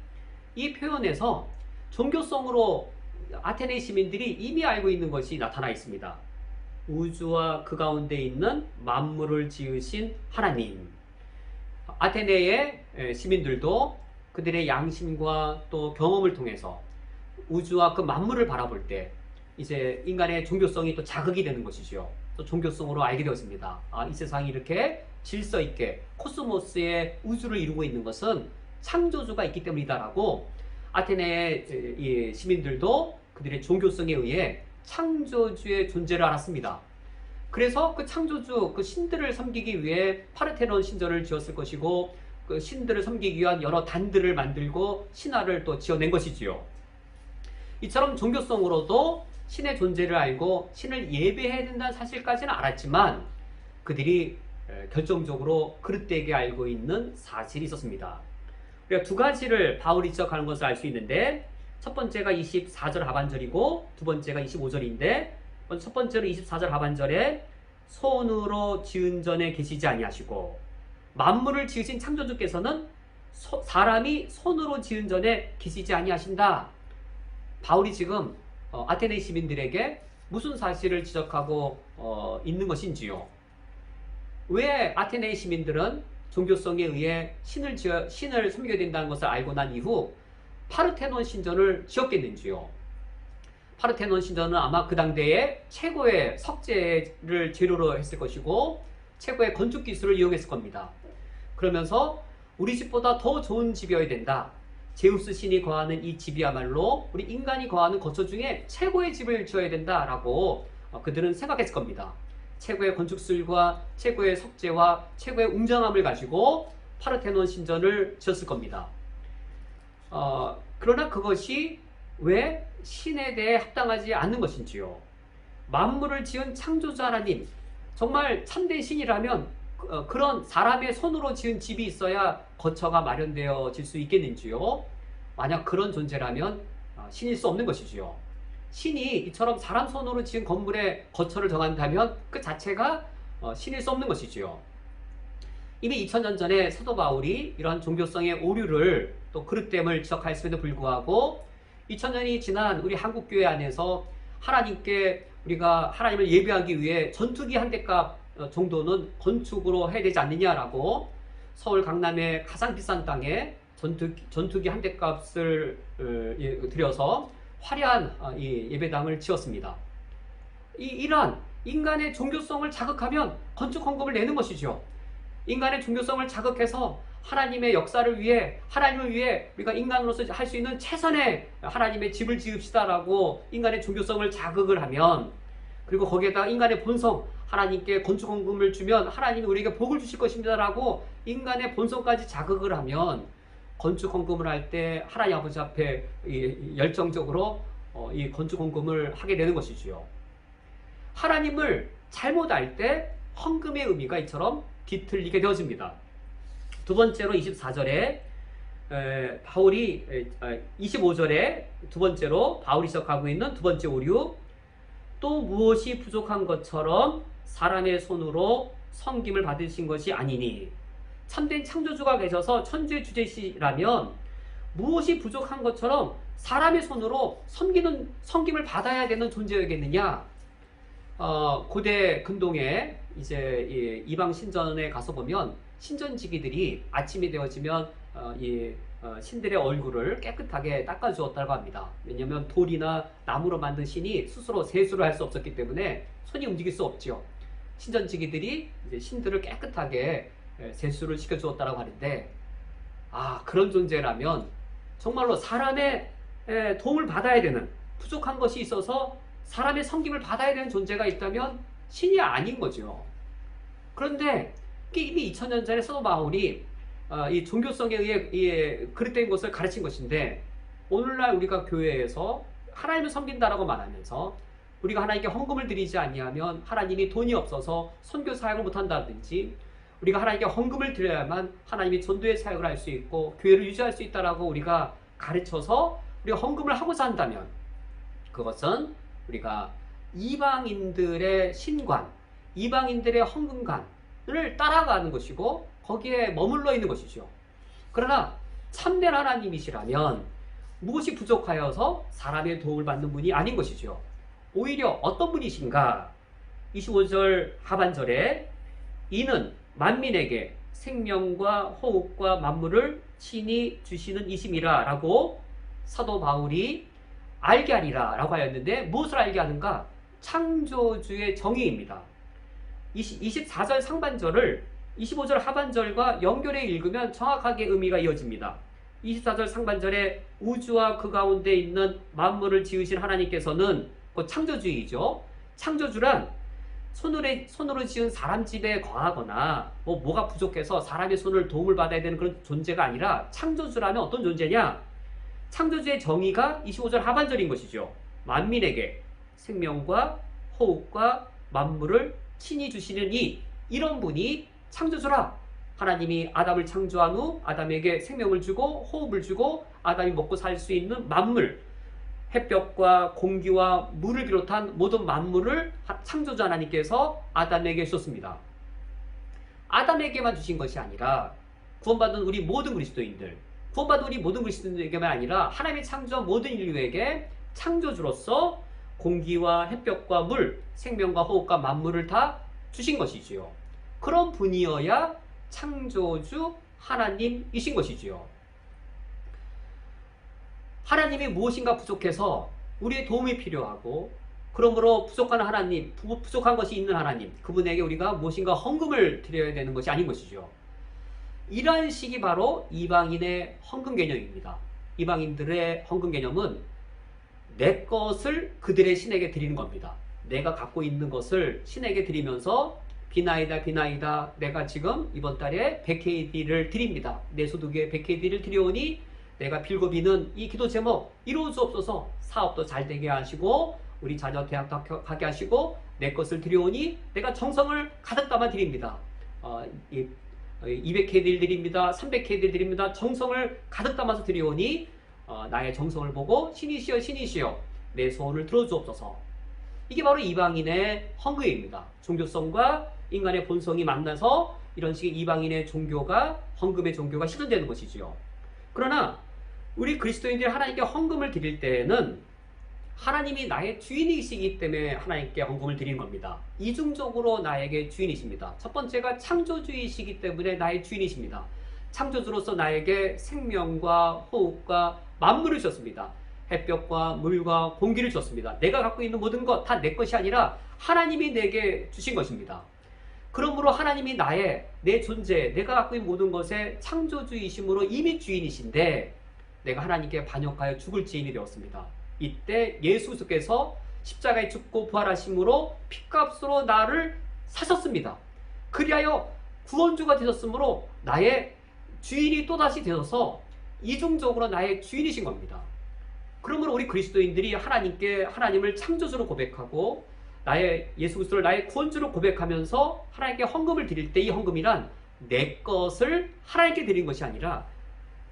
이 표현에서 종교성으로 아테네 시민들이 이미 알고 있는 것이 나타나 있습니다. 우주와 그 가운데 있는 만물을 지으신 하나님. 아테네의 시민들도 그들의 양심과 또 경험을 통해서 우주와 그 만물을 바라볼 때 이제 인간의 종교성이 또 자극이 되는 것이죠. 또 종교성으로 알게 되었습니다. 이 세상이 이렇게 질서 있게 코스모스의 우주를 이루고 있는 것은 창조주가 있기 때문이다라고 아테네의 이 시민들도 그들의 종교성에 의해 창조주의 존재를 알았습니다. 그래서 그 창조주, 그 신들을 섬기기 위해 파르테논 신전을 지었을 것이고, 그 신들을 섬기기 위한 여러 단들을 만들고 신화를 또 지어낸 것이지요. 이처럼 종교성으로도 신의 존재를 알고 신을 예배해야 된다는 사실까지는 알았지만 그들이 결정적으로 그릇되게 알고 있는 사실이 있었습니다. 우리가 두 가지를 바울이 지적하는 것을 알 수 있는데, 첫 번째가 24절 하반절이고 두 번째가 25절인데, 첫 번째로 24절 하반절에 손으로 지은 전에 계시지 아니하시고, 만물을 지으신 창조주께서는 사람이 손으로 지은 전에 계시지 아니하신다. 바울이 지금 아테네 시민들에게 무슨 사실을 지적하고 있는 것인지요? 왜 아테네 시민들은 종교성에 의해 신을 섬겨야 된다는 것을 알고 난 이후 파르테논 신전을 지었겠는지요? 파르테논 신전은 아마 그 당대에 최고의 석재를 재료로 했을 것이고 최고의 건축 기술을 이용했을 겁니다. 그러면서 우리 집보다 더 좋은 집이어야 된다. 제우스 신이 거하는 이 집이야말로 우리 인간이 거하는 거처 중에 최고의 집을 지어야 된다라고 그들은 생각했을 겁니다. 최고의 건축술과 최고의 석재와 최고의 웅장함을 가지고 파르테논 신전을 지었을 겁니다. 그러나 그것이 왜 신에 대해 합당하지 않는 것인지요? 만물을 지은 창조자 하나님, 정말 참된 신이라면 그런 사람의 손으로 지은 집이 있어야 거처가 마련되어질 수 있겠는지요? 만약 그런 존재라면 신일 수 없는 것이지요. 신이 이처럼 사람 손으로 지은 건물에 거처를 정한다면 그 자체가 신일 수 없는 것이지요. 이미 2000년 전에 사도 바울이 이러한 종교성의 오류를 또 그릇됨을 지적하였음에도 불구하고 2000년이 지난 우리 한국교회 안에서 하나님께 우리가 하나님을 예배하기 위해 전투기 한 대값 정도는 건축으로 해야 되지 않느냐라고 서울 강남의 가장 비싼 땅에 전투기 한 대값을 들여서 화려한 이 예배당을 지었습니다. 이러한 인간의 종교성을 자극하면 건축 헌금을 내는 것이죠. 인간의 종교성을 자극해서 하나님의 역사를 위해, 하나님을 위해 우리가 인간으로서 할 수 있는 최선의 하나님의 집을 지읍시다라고 인간의 종교성을 자극을 하면, 그리고 거기에다가 인간의 본성, 하나님께 건축 헌금을 주면 하나님이 우리에게 복을 주실 것입니다라고 인간의 본성까지 자극을 하면 건축 헌금을 할 때 하나님 아버지 앞에 열정적으로 이 건축 헌금을 하게 되는 것이지요. 하나님을 잘못 알 때 헌금의 의미가 이처럼 뒤틀리게 되어집니다. 두 번째로 24절에 바울이 25절에 두 번째로 바울이 시작하고 있는 두 번째 오류, 또 무엇이 부족한 것처럼 사람의 손으로 섬김을 받으신 것이 아니니. 참된 창조주가 계셔서 천주의 주제시라면 무엇이 부족한 것처럼 사람의 손으로 섬김을 받아야 되는 존재였겠느냐? 고대 근동에 이제 이방 신전에 가서 보면 신전지기들이 아침이 되어지면 신들의 얼굴을 깨끗하게 닦아주었다고 합니다. 왜냐하면 돌이나 나무로 만든 신이 스스로 세수를 할 수 없었기 때문에 손이 움직일 수 없지요. 신전지기들이 이제 신들을 깨끗하게 세수를 시켜주었다고 하는데, 그런 존재라면 정말로 사람의 도움을 받아야 되는, 부족한 것이 있어서 사람의 섬김을 받아야 되는 존재가 있다면 신이 아닌 거죠. 그런데 이미 2000년 전에 사도 바울이 이 종교성에 의해 그릇된 것을 가르친 것인데, 오늘날 우리가 교회에서 하나님을 섬긴다라고 말하면서 우리가 하나님께 헌금을 드리지 아니하면 하나님이 돈이 없어서 선교 사역을 못한다든지, 우리가 하나님께 헌금을 드려야만 하나님이 전도의 사역을 할 수 있고 교회를 유지할 수 있다라고 우리가 가르쳐서 우리가 헌금을 하고자 한다면, 그것은 우리가 이방인들의 신관, 이방인들의 헌금관을 따라가는 것이고 거기에 머물러 있는 것이죠. 그러나 참된 하나님이시라면 무엇이 부족하여서 사람의 도움을 받는 분이 아닌 것이죠. 오히려 어떤 분이신가? 25절 하반절에 이는 만민에게 생명과 호흡과 만물을 친히 주시는 이심이라 라고 사도 바울이 알게 하리라 라고 하였는데, 무엇을 알게 하는가? 창조주의 정의입니다. 24절 상반절을 25절 하반절과 연결해 읽으면 정확하게 의미가 이어집니다. 24절 상반절에 우주와 그 가운데 있는 만물을 지으신 하나님께서는 그 창조주이죠. 창조주란 손으로 지은 사람 집에 거하거나 뭐가 부족해서 사람의 손을 도움을 받아야 되는 그런 존재가 아니라, 창조주라면 어떤 존재냐? 창조주의 정의가 25절 하반절인 것이죠. 만민에게 생명과 호흡과 만물을 친히 주시는 이런 분이 창조주라. 하나님이 아담을 창조한 후 아담에게 생명을 주고 호흡을 주고 아담이 먹고 살 수 있는 만물, 햇볕과 공기와 물을 비롯한 모든 만물을 창조주 하나님께서 아담에게 주셨습니다. 아담에게만 주신 것이 아니라 구원받은 우리 모든 그리스도인들, 구원받은 우리 모든 그리스도인에게만 아니라 하나님이 창조한 모든 인류에게 창조주로서 공기와 햇볕과 물, 생명과 호흡과 만물을 다 주신 것이지요. 그런 분이어야 창조주 하나님이신 것이지요. 하나님이 무엇인가 부족해서 우리의 도움이 필요하고, 그러므로 부족한 하나님, 부족한 것이 있는 하나님, 그분에게 우리가 무엇인가 헌금을 드려야 되는 것이 아닌 것이죠. 이러한 식이 바로 이방인의 헌금 개념입니다. 이방인들의 헌금 개념은 내 것을 그들의 신에게 드리는 겁니다. 내가 갖고 있는 것을 신에게 드리면서 비나이다 내가 지금 이번 달에 100KD를 드립니다. 내 소득에 100KD를 드려오니 내가 빌고 비는 이 기도 제목 이루어 주옵소서. 사업도 잘 되게 하시고 우리 자녀 대학도 가게 하시고 내 것을 드려오니 내가 정성을 가득 담아 드립니다. 200KD를 드립니다. 300KD를 드립니다. 정성을 가득 담아서 드려오니 나의 정성을 보고 신이시여 내 소원을 들어주옵소서. 이게 바로 이방인의 헌금입니다. 종교성과 인간의 본성이 만나서 이런 식의 이방인의 종교가, 헌금의 종교가 실현되는 것이지요. 그러나 우리 그리스도인들이 하나님께 헌금을 드릴 때에는 하나님이 나의 주인이시기 때문에 하나님께 헌금을 드리는 겁니다. 이중적으로 나에게 주인이십니다. 첫 번째가 창조주이시기 때문에 나의 주인이십니다. 창조주로서 나에게 생명과 호흡과 만물을 주셨습니다. 햇볕과 물과 공기를 주셨습니다. 내가 갖고 있는 모든 것 다 내 것이 아니라 하나님이 내게 주신 것입니다. 그러므로 하나님이 내 존재, 내가 갖고 있는 모든 것의 창조주이심으로 이미 주인이신데 내가 하나님께 반역하여 죽을 죄인이 되었습니다. 이때 예수 그리스도께서 십자가에 죽고 부활하심으로 핏값으로 나를 사셨습니다. 그리하여 구원주가 되셨으므로 나의 주인이 또다시 되어서 이중적으로 나의 주인이신 겁니다. 그러므로 우리 그리스도인들이 하나님을 창조주로 고백하고 나의 예수 그리스도를 나의 구원주로 고백하면서 하나님께 헌금을 드릴 때 이 헌금이란 내 것을 하나님께 드린 것이 아니라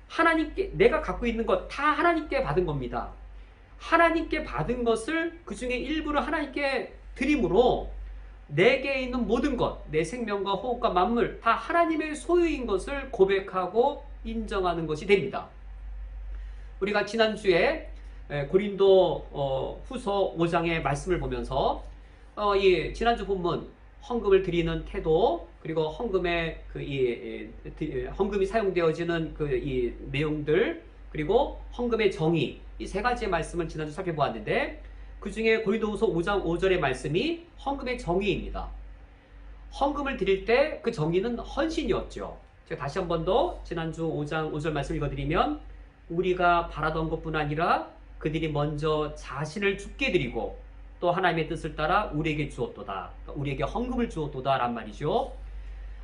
하나님께 내가 갖고 있는 것 다 하나님께 받은 겁니다. 하나님께 받은 것을 그 중에 일부를 하나님께 드림으로 내게 있는 모든 것, 내 생명과 호흡과 만물 다 하나님의 소유인 것을 고백하고 인정하는 것이 됩니다. 우리가 지난주에 고린도 후서 5장의 말씀을 보면서 이 지난주 본문 헌금을 드리는 태도, 그리고 헌금이 사용되어지는 이 내용들, 그리고 헌금의 정의, 이 세 가지의 말씀을 지난주 살펴보았는데 그 중에 고린도후서 5장 5절의 말씀이 헌금의 정의입니다. 헌금을 드릴 때 그 정의는 헌신이었죠. 제가 다시 한 번 더 지난주 5장 5절 말씀 읽어드리면 우리가 바라던 것뿐 아니라 그들이 먼저 자신을 죽게 드리고 또 하나님의 뜻을 따라 우리에게 주었도다. 우리에게 헌금을 주었도다 란 말이죠.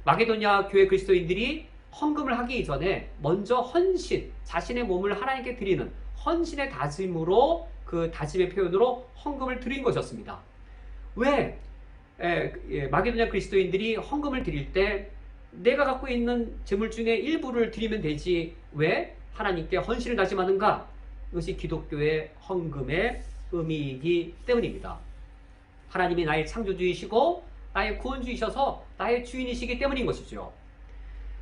마게도냐 교회 그리스도인들이 헌금을 하기 전에 먼저 헌신, 자신의 몸을 하나님께 드리는 헌신의 다짐으로, 그 다짐의 표현으로 헌금을 드린 것이었습니다. 왜 마게도냐 그리스도인들이 헌금을 드릴 때 내가 갖고 있는 재물 중에 일부를 드리면 되지 왜 하나님께 헌신을 다짐하는가? 이것이 기독교의 헌금의 의미이기 때문입니다. 하나님이 나의 창조주이시고 나의 구원주이셔서 나의 주인이시기 때문인 것이죠.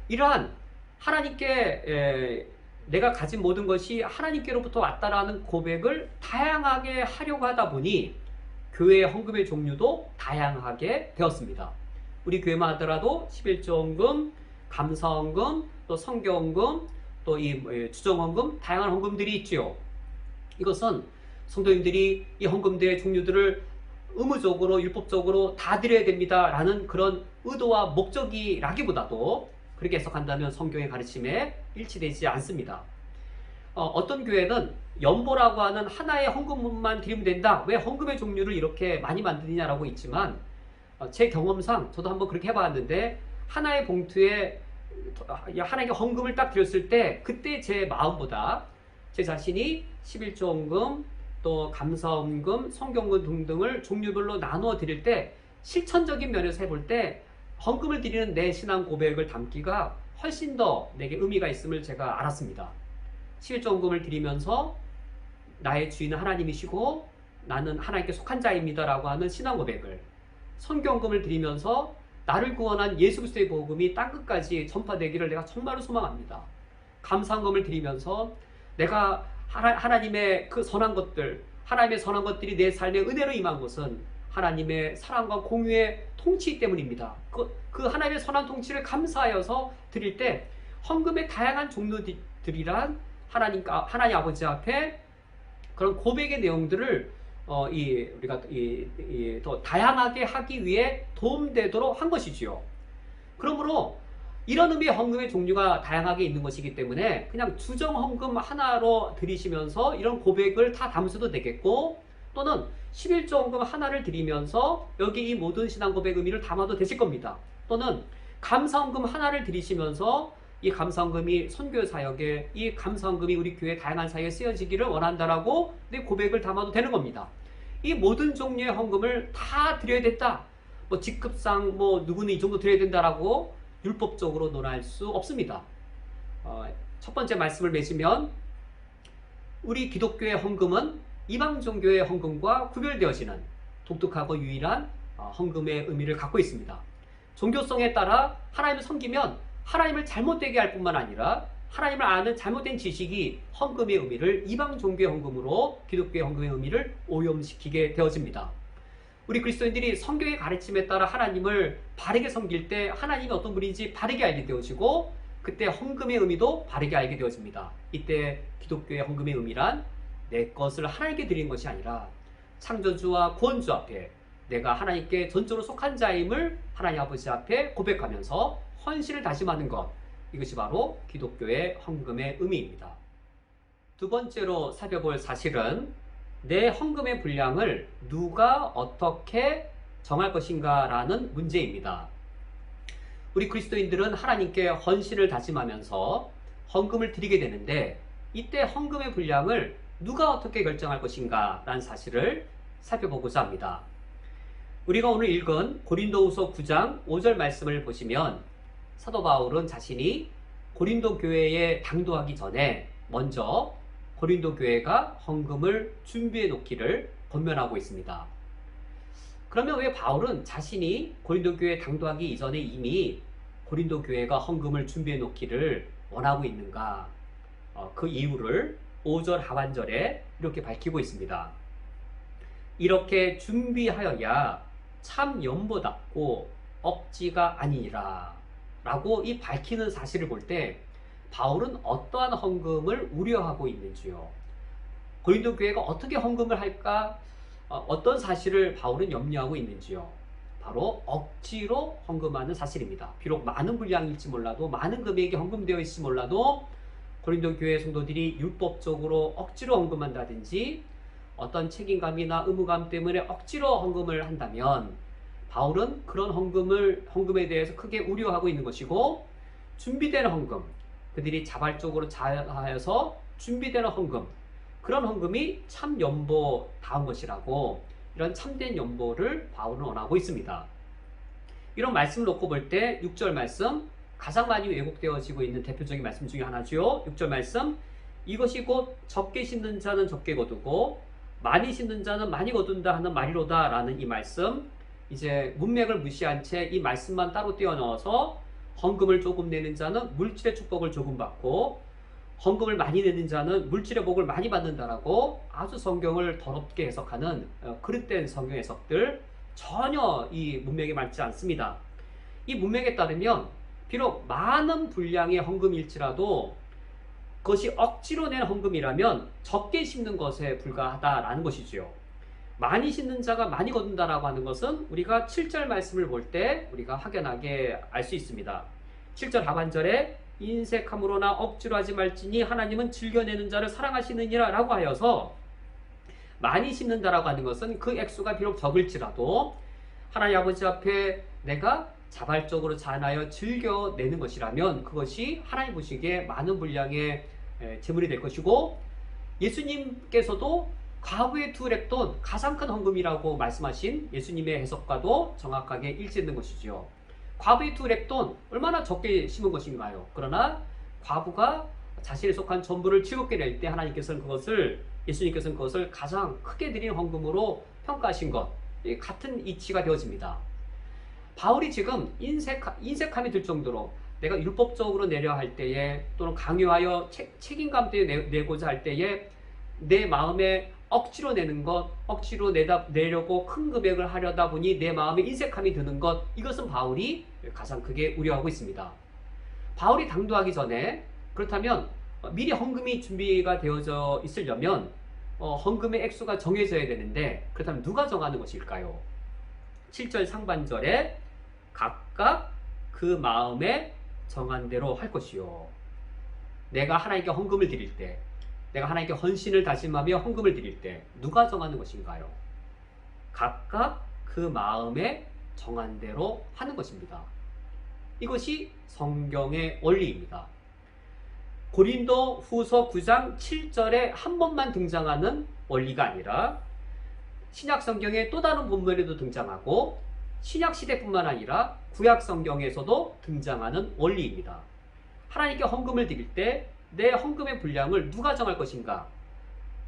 이러한 하나님께 내가 가진 모든 것이 하나님께로부터 왔다라는 고백을 다양하게 하려고 하다 보니 교회의 헌금의 종류도 다양하게 되었습니다. 우리 교회만 하더라도 11조 헌금, 감사 헌금, 또 성교 헌금, 또 이 추정 헌금, 다양한 헌금들이 있지요. 이것은 성도님들이 이 헌금들의 종류들을 의무적으로 율법적으로 다 드려야 됩니다라는 그런 의도와 목적이라기보다도 그렇게 해석한다면 성경의 가르침에 일치되지 않습니다. 어떤 교회는 연보라고 하는 하나의 헌금만 드리면 된다. 왜 헌금의 종류를 이렇게 많이 만드느냐라고 있지만 제 경험상 저도 한번 그렇게 해봤는데 하나의 봉투에 하나님께 헌금을 딱 드렸을 때 그때 제 마음보다 제 자신이 11조 헌금, 또 감사 헌금, 성경금 등등을 종류별로 나누어 드릴 때 실천적인 면에서 해볼 때 헌금을 드리는 내 신앙 고백을 담기가 훨씬 더 내게 의미가 있음을 제가 알았습니다. 11조 헌금을 드리면서 나의 주인은 하나님이시고 나는 하나님께 속한 자입니다 라고 하는 신앙 고백을, 성경금을 드리면서 나를 구원한 예수 그리스도의 복음이 땅끝까지 전파되기를 내가 정말로 소망합니다. 감사헌금을 드리면서 내가 하나님의 그 선한 것들, 하나님의 선한 것들이 내 삶에 은혜로 임한 것은 하나님의 사랑과 공유의 통치 때문입니다. 그 하나님의 선한 통치를 감사하여서 드릴 때 헌금의 다양한 종류들이란 하나님 아버지 앞에 그런 고백의 내용들을 우리가 더 다양하게 하기 위해 도움되도록 한 것이지요. 그러므로 이런 의미의 헌금의 종류가 다양하게 있는 것이기 때문에 그냥 주정 헌금 하나로 드리시면서 이런 고백을 다 담으셔도 되겠고, 또는 11조 헌금 하나를 드리면서 여기 이 모든 신앙 고백 의미를 담아도 되실 겁니다. 또는 감사 헌금 하나를 드리시면서 이 감사 헌금이 선교 사역에, 이 감사 헌금이 우리 교회 다양한 사역에 쓰여지기를 원한다라고 내 고백을 담아도 되는 겁니다. 이 모든 종류의 헌금을 다 드려야 됐다, 뭐 직급상 뭐 누구는 이 정도 드려야 된다라고 율법적으로 논할 수 없습니다. 첫 번째 말씀을 맺으면 우리 기독교의 헌금은 이방 종교의 헌금과 구별되어지는 독특하고 유일한 헌금의 의미를 갖고 있습니다. 종교성에 따라 하나님을 섬기면 하나님을 잘못되게 할 뿐만 아니라 하나님을 아는 잘못된 지식이 헌금의 의미를 이방 종교의 헌금으로 기독교의 헌금의 의미를 오염시키게 되어집니다. 우리 그리스도인들이 성경의 가르침에 따라 하나님을 바르게 섬길 때 하나님이 어떤 분인지 바르게 알게 되어지고, 그때 헌금의 의미도 바르게 알게 되어집니다. 이때 기독교의 헌금의 의미란 내 것을 하나님께 드리는 것이 아니라 창조주와 구원주 앞에 내가 하나님께 전적으로 속한 자임을 하나님 아버지 앞에 고백하면서 헌신을 다짐하는 것, 이것이 바로 기독교의 헌금의 의미입니다. 두 번째로 살펴볼 사실은 내 헌금의 분량을 누가 어떻게 정할 것인가 라는 문제입니다. 우리 그리스도인들은 하나님께 헌신을 다짐하면서 헌금을 드리게 되는데, 이때 헌금의 분량을 누가 어떻게 결정할 것인가 라는 사실을 살펴보고자 합니다. 우리가 오늘 읽은 고린도후서 9장 5절 말씀을 보시면 사도 바울은 자신이 고린도 교회에 당도하기 전에 먼저 고린도 교회가 헌금을 준비해 놓기를 권면하고 있습니다. 그러면 왜 바울은 자신이 고린도 교회에 당도하기 이전에 이미 고린도 교회가 헌금을 준비해 놓기를 원하고 있는가? 그 이유를 5절 하반절에 이렇게 밝히고 있습니다. 이렇게 준비하여야 참 연보답고 억지가 아니니라 라고 이 밝히는 사실을 볼 때 바울은 어떠한 헌금을 우려하고 있는지요, 고린도 교회가 어떻게 헌금을 할까, 어떤 사실을 바울은 염려하고 있는지요, 바로 억지로 헌금하는 사실입니다. 비록 많은 분량일지 몰라도, 많은 금액이 헌금되어 있을지 몰라도 고린도 교회 성도들이 율법적으로 억지로 헌금한다든지 어떤 책임감이나 의무감 때문에 억지로 헌금을 한다면 바울은 그런 헌금에 대해서 크게 우려하고 있는 것이고, 준비된 헌금, 그들이 자발적으로 자하여서 준비되는 헌금, 그런 헌금이 참 연보다운 것이라고, 이런 참된 연보를 바울은 원하고 있습니다. 이런 말씀을 놓고 볼 때 6절 말씀, 가장 많이 왜곡되어지고 있는 대표적인 말씀 중에 하나죠. 6절 말씀, 이것이 곧 적게 심는 자는 적게 거두고 많이 심는 자는 많이 거둔다 하는 말이로다 라는 이 말씀, 이제 문맥을 무시한 채 이 말씀만 따로 떼어 넣어서 헌금을 조금 내는 자는 물질의 축복을 조금 받고 헌금을 많이 내는 자는 물질의 복을 많이 받는다라고 아주 성경을 더럽게 해석하는 그릇된 성경 해석들, 전혀 이 문맥에 맞지 않습니다. 이 문맥에 따르면 비록 많은 분량의 헌금일지라도 그것이 억지로 낸 헌금이라면 적게 심는 것에 불과하다라는 것이지요. 많이 심는 자가 많이 거둔다라고 하는 것은 우리가 7절 말씀을 볼 때 우리가 확연하게 알 수 있습니다. 7절 하반절에 인색함으로나 억지로 하지 말지니 하나님은 즐겨내는 자를 사랑하시느니라 라고 하여서, 많이 심는다라고 하는 것은 그 액수가 비록 적을지라도 하나님 아버지 앞에 내가 자발적으로 자원하여 즐겨내는 것이라면 그것이 하나님 보시기에 많은 분량의 재물이 될 것이고, 예수님께서도 과부의 두 렙돈 가장 큰 헌금이라고 말씀하신 예수님의 해석과도 정확하게 일치하는 것이지요. 과부의 두 렙돈 얼마나 적게 심은 것인가요? 그러나 과부가 자신에 속한 전부를 즐겁게 낼 때 예수님께서는 그것을 가장 크게 드린 헌금으로 평가하신 것, 같은 이치가 되어집니다. 바울이 지금 인색함이 들 정도로 내가 율법적으로 내려 할 때에, 또는 강요하여 책임감 때문에 내고자 할 때에 내 마음에 억지로 내는 것, 억지로 내려고 큰 금액을 하려다 보니 내 마음에 인색함이 드는 것, 이것은 바울이 가장 크게 우려하고 있습니다. 바울이 당도하기 전에, 그렇다면 미리 헌금이 준비가 되어져 있으려면 헌금의 액수가 정해져야 되는데, 그렇다면 누가 정하는 것일까요? 7절 상반절에 각각 그 마음에 정한 대로 할 것이요. 내가 하나님께 헌금을 드릴 때, 내가 하나님께 헌신을 다짐하며 헌금을 드릴 때 누가 정하는 것인가요? 각각 그 마음에 정한 대로 하는 것입니다. 이것이 성경의 원리입니다. 고린도 후서 9장 7절에 한 번만 등장하는 원리가 아니라 신약 성경의 또 다른 본문에도 등장하고 신약 시대뿐만 아니라 구약 성경에서도 등장하는 원리입니다. 하나님께 헌금을 드릴 때 내 헌금의 분량을 누가 정할 것인가?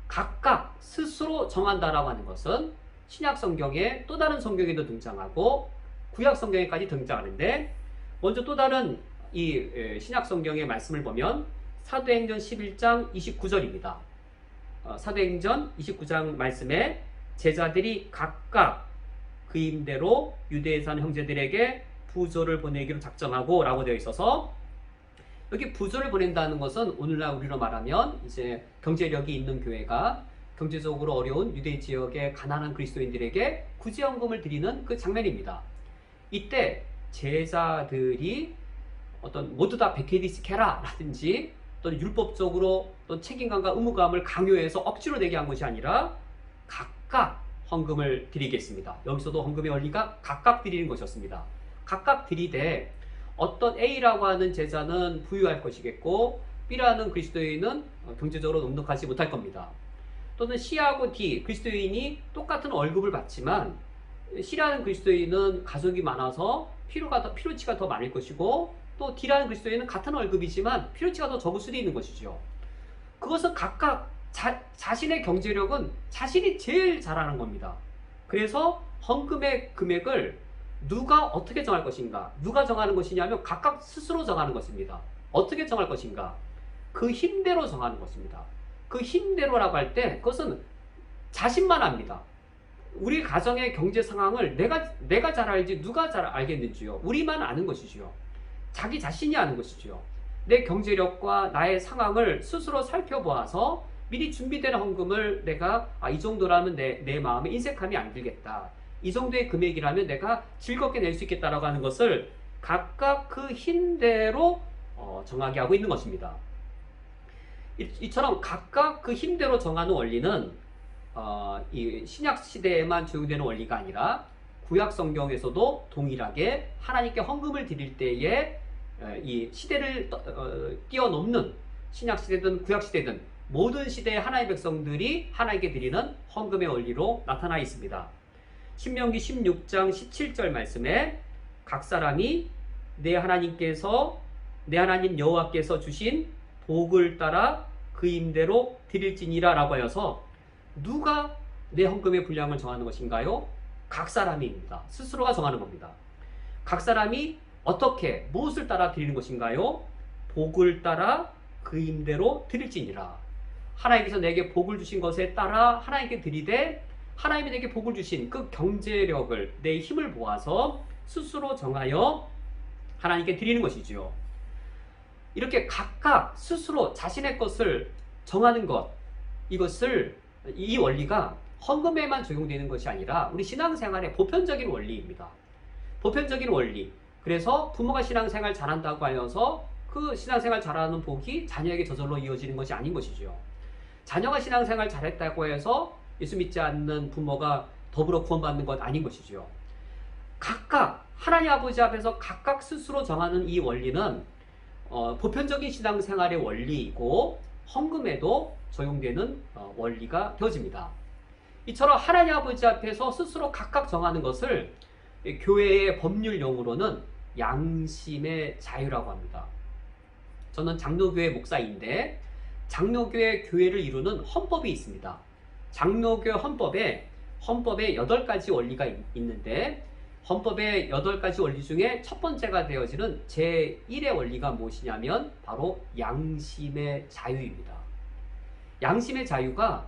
각각 스스로 정한다라고 하는 것은 신약 성경의 또 다른 성경에도 등장하고 구약 성경에까지 등장하는데, 먼저 또 다른 이 신약 성경의 말씀을 보면 사도행전 11장 29절입니다. 사도행전 29장 말씀에 제자들이 각각 그 임대로 유대에 사는 형제들에게 부조를 보내기로 작정하고 라고 되어 있어서, 여기 부조를 보낸다는 것은 오늘날 우리로 말하면 이제 경제력이 있는 교회가 경제적으로 어려운 유대 지역의 가난한 그리스도인들에게 구제헌금을 드리는 그 장면입니다. 이때 제자들이 어떤 모두 다 백해디씩 해라 라든지 또는 율법적으로 어떤 책임감과 의무감을 강요해서 억지로 내게 한 것이 아니라 각각 헌금을 드리겠습니다. 여기서도 헌금의 원리가 각각 드리는 것이었습니다. 각각 드리되 어떤 A라고 하는 제자는 부유할 것이겠고 B라는 그리스도인은 경제적으로 넉넉하지 못할 겁니다. 또는 C하고 D, 그리스도인이 똑같은 월급을 받지만 C라는 그리스도인은 가족이 많아서 필요치가 더 많을 것이고, 또 D라는 그리스도인은 같은 월급이지만 필요치가 더 적을 수도 있는 것이죠. 그것은 각각 자신의 경제력은 자신이 제일 잘하는 겁니다. 그래서 헌금의 금액을 누가 어떻게 정할 것인가? 누가 정하는 것이냐면 각각 스스로 정하는 것입니다. 어떻게 정할 것인가? 그 힘대로 정하는 것입니다. 그 힘대로라고 할 때 그것은 자신만 압니다. 우리 가정의 경제 상황을 내가 잘 알지 누가 잘 알겠는지요? 우리만 아는 것이지요. 자기 자신이 아는 것이지요. 내 경제력과 나의 상황을 스스로 살펴보아서 미리 준비된 헌금을 내가 이 정도라면 내 마음에 인색함이 안 들겠다. 이 정도의 금액이라면 내가 즐겁게 낼 수 있겠다라고 하는 것을 각각 그 힘대로 정하게 하고 있는 것입니다. 이처럼 각각 그 힘대로 정하는 원리는 이 신약 시대에만 적용되는 원리가 아니라 구약 성경에서도 동일하게 하나님께 헌금을 드릴 때에 이 시대를 뛰어넘는 신약 시대든 구약 시대든 모든 시대의 하나님의 백성들이 하나님께 드리는 헌금의 원리로 나타나 있습니다. 신명기 16장 17절 말씀에 각 사람이 내 하나님 여호와께서 주신 복을 따라 그 임대로 드릴지니라 라고 하여서 누가 내 헌금의 분량을 정하는 것인가요? 각 사람입니다. 스스로가 정하는 겁니다. 각 사람이 어떻게 무엇을 따라 드리는 것인가요? 복을 따라 그 임대로 드릴지니라. 하나님께서 내게 복을 주신 것에 따라 하나님께 드리되, 하나님이 내게 복을 주신 그 경제력을, 내 힘을 모아서 스스로 정하여 하나님께 드리는 것이지요. 이렇게 각각 스스로 자신의 것을 정하는 것, 이 원리가 헌금에만 적용되는 것이 아니라 우리 신앙생활의 보편적인 원리입니다. 보편적인 원리. 그래서 부모가 신앙생활 잘한다고 하여서 그 신앙생활 잘하는 복이 자녀에게 저절로 이어지는 것이 아닌 것이죠. 자녀가 신앙생활 잘했다고 해서 예수 믿지 않는 부모가 더불어 구원받는 것 아닌 것이죠. 각각 하나님 아버지 앞에서 각각 스스로 정하는 이 원리는 보편적인 신앙생활의 원리이고 헌금에도 적용되는 원리가 되어집니다. 이처럼 하나님 아버지 앞에서 스스로 각각 정하는 것을 교회의 법률 용어로는 양심의 자유라고 합니다. 저는 장로교회 목사인데 장로교회 교회를 이루는 헌법이 있습니다. 장로교 헌법에 8가지 원리가 있는데, 헌법의 8가지 원리 중에 첫 번째가 되어지는 제1의 원리가 무엇이냐면 바로 양심의 자유입니다. 양심의 자유가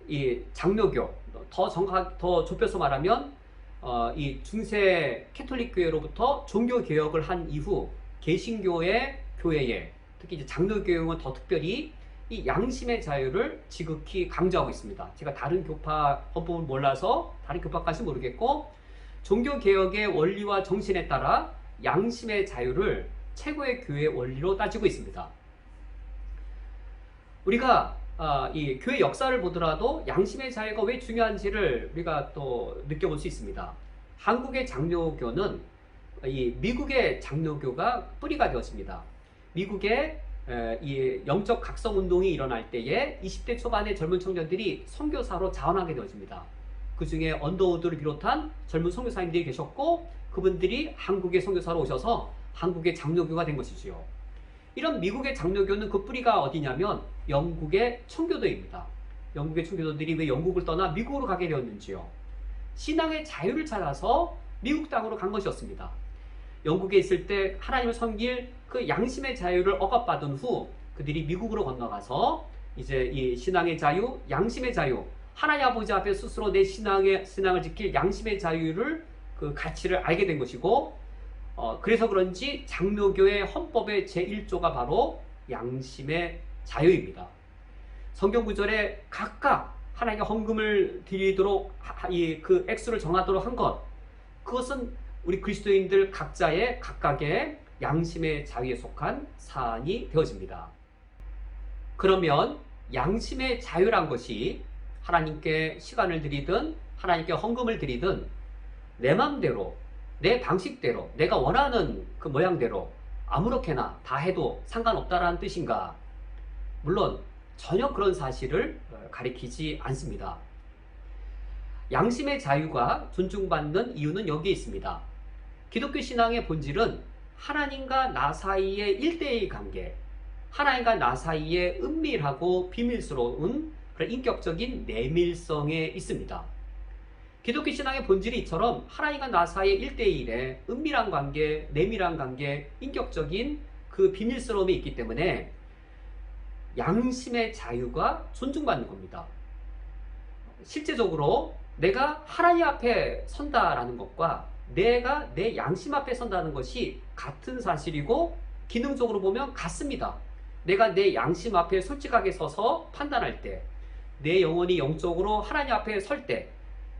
이 장로교, 더 좁혀서 말하면 이 중세 캐톨릭 교회로부터 종교 개혁을 한 이후 개신교의 교회에, 특히 이제 장로교회는 더 특별히 이 양심의 자유를 지극히 강조하고 있습니다. 제가 다른 교파 헌법을 몰라서 다른 교파까지 모르겠고, 종교 개혁의 원리와 정신에 따라 양심의 자유를 최고의 교회 원리로 따지고 있습니다. 우리가 이 교회 역사를 보더라도 양심의 자유가 왜 중요한지를 우리가 또 느껴볼 수 있습니다. 한국의 장로교는 이 미국의 장로교가 뿌리가 되었습니다. 미국의 이 영적 각성 운동이 일어날 때에 20대 초반의 젊은 청년들이 선교사로 자원하게 되어집니다. 그 중에 언더우드를 비롯한 젊은 선교사님들이 계셨고, 그분들이 한국의 선교사로 오셔서 한국의 장로교가 된 것이지요. 이런 미국의 장로교는 그 뿌리가 어디냐면 영국의 청교도입니다. 영국의 청교도들이 왜 영국을 떠나 미국으로 가게 되었는지요. 신앙의 자유를 찾아서 미국 땅으로 간 것이었습니다. 영국에 있을 때 하나님을 섬길 그 양심의 자유를 억압받은 후 그들이 미국으로 건너가서 이제 이 신앙의 자유, 양심의 자유, 하나님 아버지 앞에 스스로 내 신앙을 지킬 양심의 자유를, 그 가치를 알게 된 것이고, 그래서 그런지 장로교의 헌법의 제1조가 바로 양심의 자유입니다. 성경 구절에 각각 하나님께 헌금을 드리도록 그 액수를 정하도록 한 것, 그것은 우리 그리스도인들 각각의 양심의 자유에 속한 사안이 되어집니다. 그러면 양심의 자유란 것이 하나님께 시간을 드리든 하나님께 헌금을 드리든 내 마음대로, 내 방식대로, 내가 원하는 그 모양대로 아무렇게나 다 해도 상관없다라는 뜻인가? 물론 전혀 그런 사실을 가리키지 않습니다. 양심의 자유가 존중받는 이유는 여기에 있습니다. 기독교 신앙의 본질은 하나님과 나 사이의 1대1 관계, 하나님과 나 사이의 은밀하고 비밀스러운 그런 인격적인 내밀성에 있습니다. 기독교 신앙의 본질이 이처럼 하나님과 나 사이의 1대1의 은밀한 관계, 내밀한 관계, 인격적인 그 비밀스러움이 있기 때문에 양심의 자유가 존중받는 겁니다. 실제적으로 내가 하나님 앞에 선다라는 것과 내가 내 양심 앞에 선다는 것이 같은 사실이고 기능적으로 보면 같습니다. 내가 내 양심 앞에 솔직하게 서서 판단할 때, 내 영혼이 영적으로 하나님 앞에 설 때,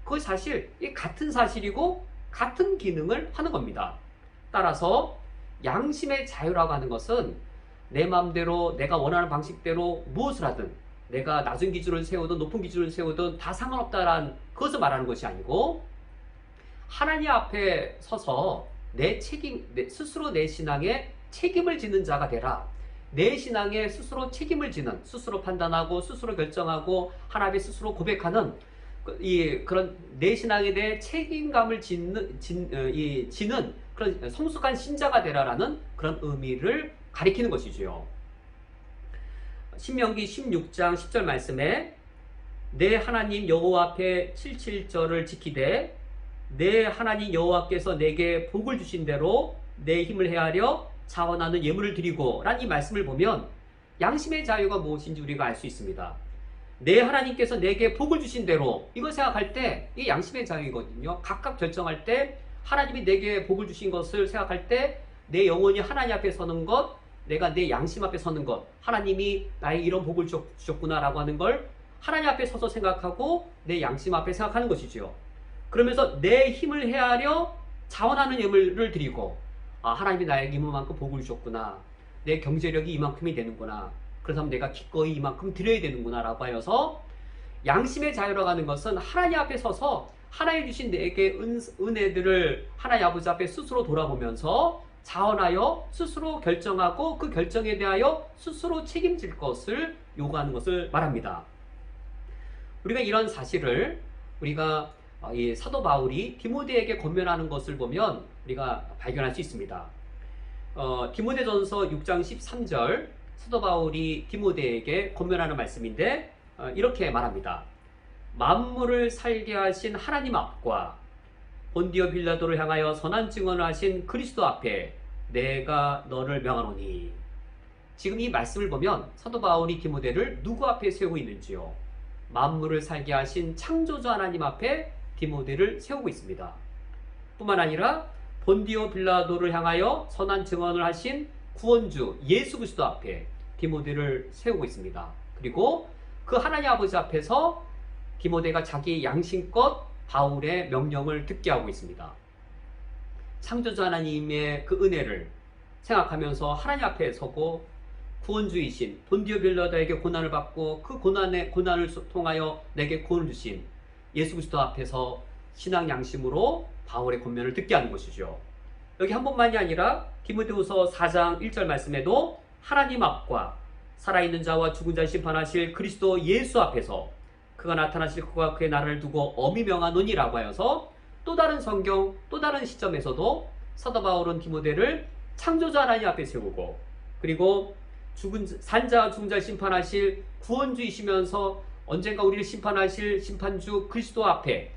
그것이 사실 같은 사실이고 같은 기능을 하는 겁니다. 따라서 양심의 자유라고 하는 것은 내 마음대로 내가 원하는 방식대로 무엇을 하든, 내가 낮은 기준을 세우든 높은 기준을 세우든 다 상관없다라는 그것을 말하는 것이 아니고, 하나님 앞에 서서 스스로 내 신앙에 책임을 지는 자가 되라. 내 신앙에 스스로 책임을 지는, 스스로 판단하고 스스로 결정하고 하나님의 스스로 고백하는 그런 내 신앙에 대해 책임감을 지는 그런 성숙한 신자가 되라라는 그런 의미를 가리키는 것이지요. 신명기 16장 10절 말씀에 내 하나님 여호와 앞에 77절을 지키되 내 하나님 여호와께서 내게 복을 주신 대로 내 힘을 헤아려 자원하는 예물을 드리고 라는 이 말씀을 보면 양심의 자유가 무엇인지 우리가 알 수 있습니다. 내 하나님께서 내게 복을 주신 대로, 이걸 생각할 때 이게 양심의 자유이거든요. 각각 결정할 때 하나님이 내게 복을 주신 것을 생각할 때 내 영혼이 하나님 앞에 서는 것, 내가 내 양심 앞에 서는 것, 하나님이 나에게 이런 복을 주셨구나 라고 하는 걸 하나님 앞에 서서 생각하고 내 양심 앞에 생각하는 것이지요. 그러면서 내 힘을 헤아려 자원하는 예물을 드리고, 하나님이 나에게 이만큼 복을 주셨구나, 내 경제력이 이만큼이 되는구나, 그래서 내가 기꺼이 이만큼 드려야 되는구나 라고 하여서 양심의 자유라고 하는 것은 하나님 앞에 서서 하나님 주신 내게 은혜들을 하나님 아버지 앞에 스스로 돌아보면서 자원하여 스스로 결정하고 그 결정에 대하여 스스로 책임질 것을 요구하는 것을 말합니다. 우리가 이런 사실을 우리가 이 사도 바울이 디모데에게 권면하는 것을 보면 우리가 발견할 수 있습니다. 디모데전서 6장 13절 사도 바울이 디모데에게 권면하는 말씀인데 이렇게 말합니다. 만물을 살게 하신 하나님 앞과 본디오 빌라도를 향하여 선한 증언을 하신 그리스도 앞에 내가 너를 명하노니. 지금 이 말씀을 보면 사도 바울이 디모데를 누구 앞에 세우고 있는지요? 만물을 살게 하신 창조주 하나님 앞에 디모데를 세우고 있습니다. 뿐만 아니라 본디오 빌라도를 향하여 선한 증언을 하신 구원주 예수 그리스도 앞에 디모데를 세우고 있습니다. 그리고 그 하나님 아버지 앞에서 디모데가 자기 양심껏 바울의 명령을 듣게 하고 있습니다. 창조주 하나님의 그 은혜를 생각하면서 하나님 앞에 서고 구원주이신 본디오 빌라도에게 고난을 받고 그 고난을 통하여 내게 구원을 주신 예수 그리스도 앞에서 신앙 양심으로 바울의 권면을 듣게 하는 것이죠. 여기 한 번만이 아니라 디모데후서 4장 1절 말씀에도 하나님 앞과 살아있는 자와 죽은 자를 심판하실 그리스도 예수 앞에서 그가 나타나실 그가 그의 나라를 두고 엄히 명하노니라고 하여서 또 다른 성경 또 다른 시점에서도 사도 바울은 디모데를 창조주 하나님 앞에 세우고 그리고 산자와 죽은 자를 심판하실 구원주이시면서 언젠가 우리를 심판하실 심판주 그리스도 앞에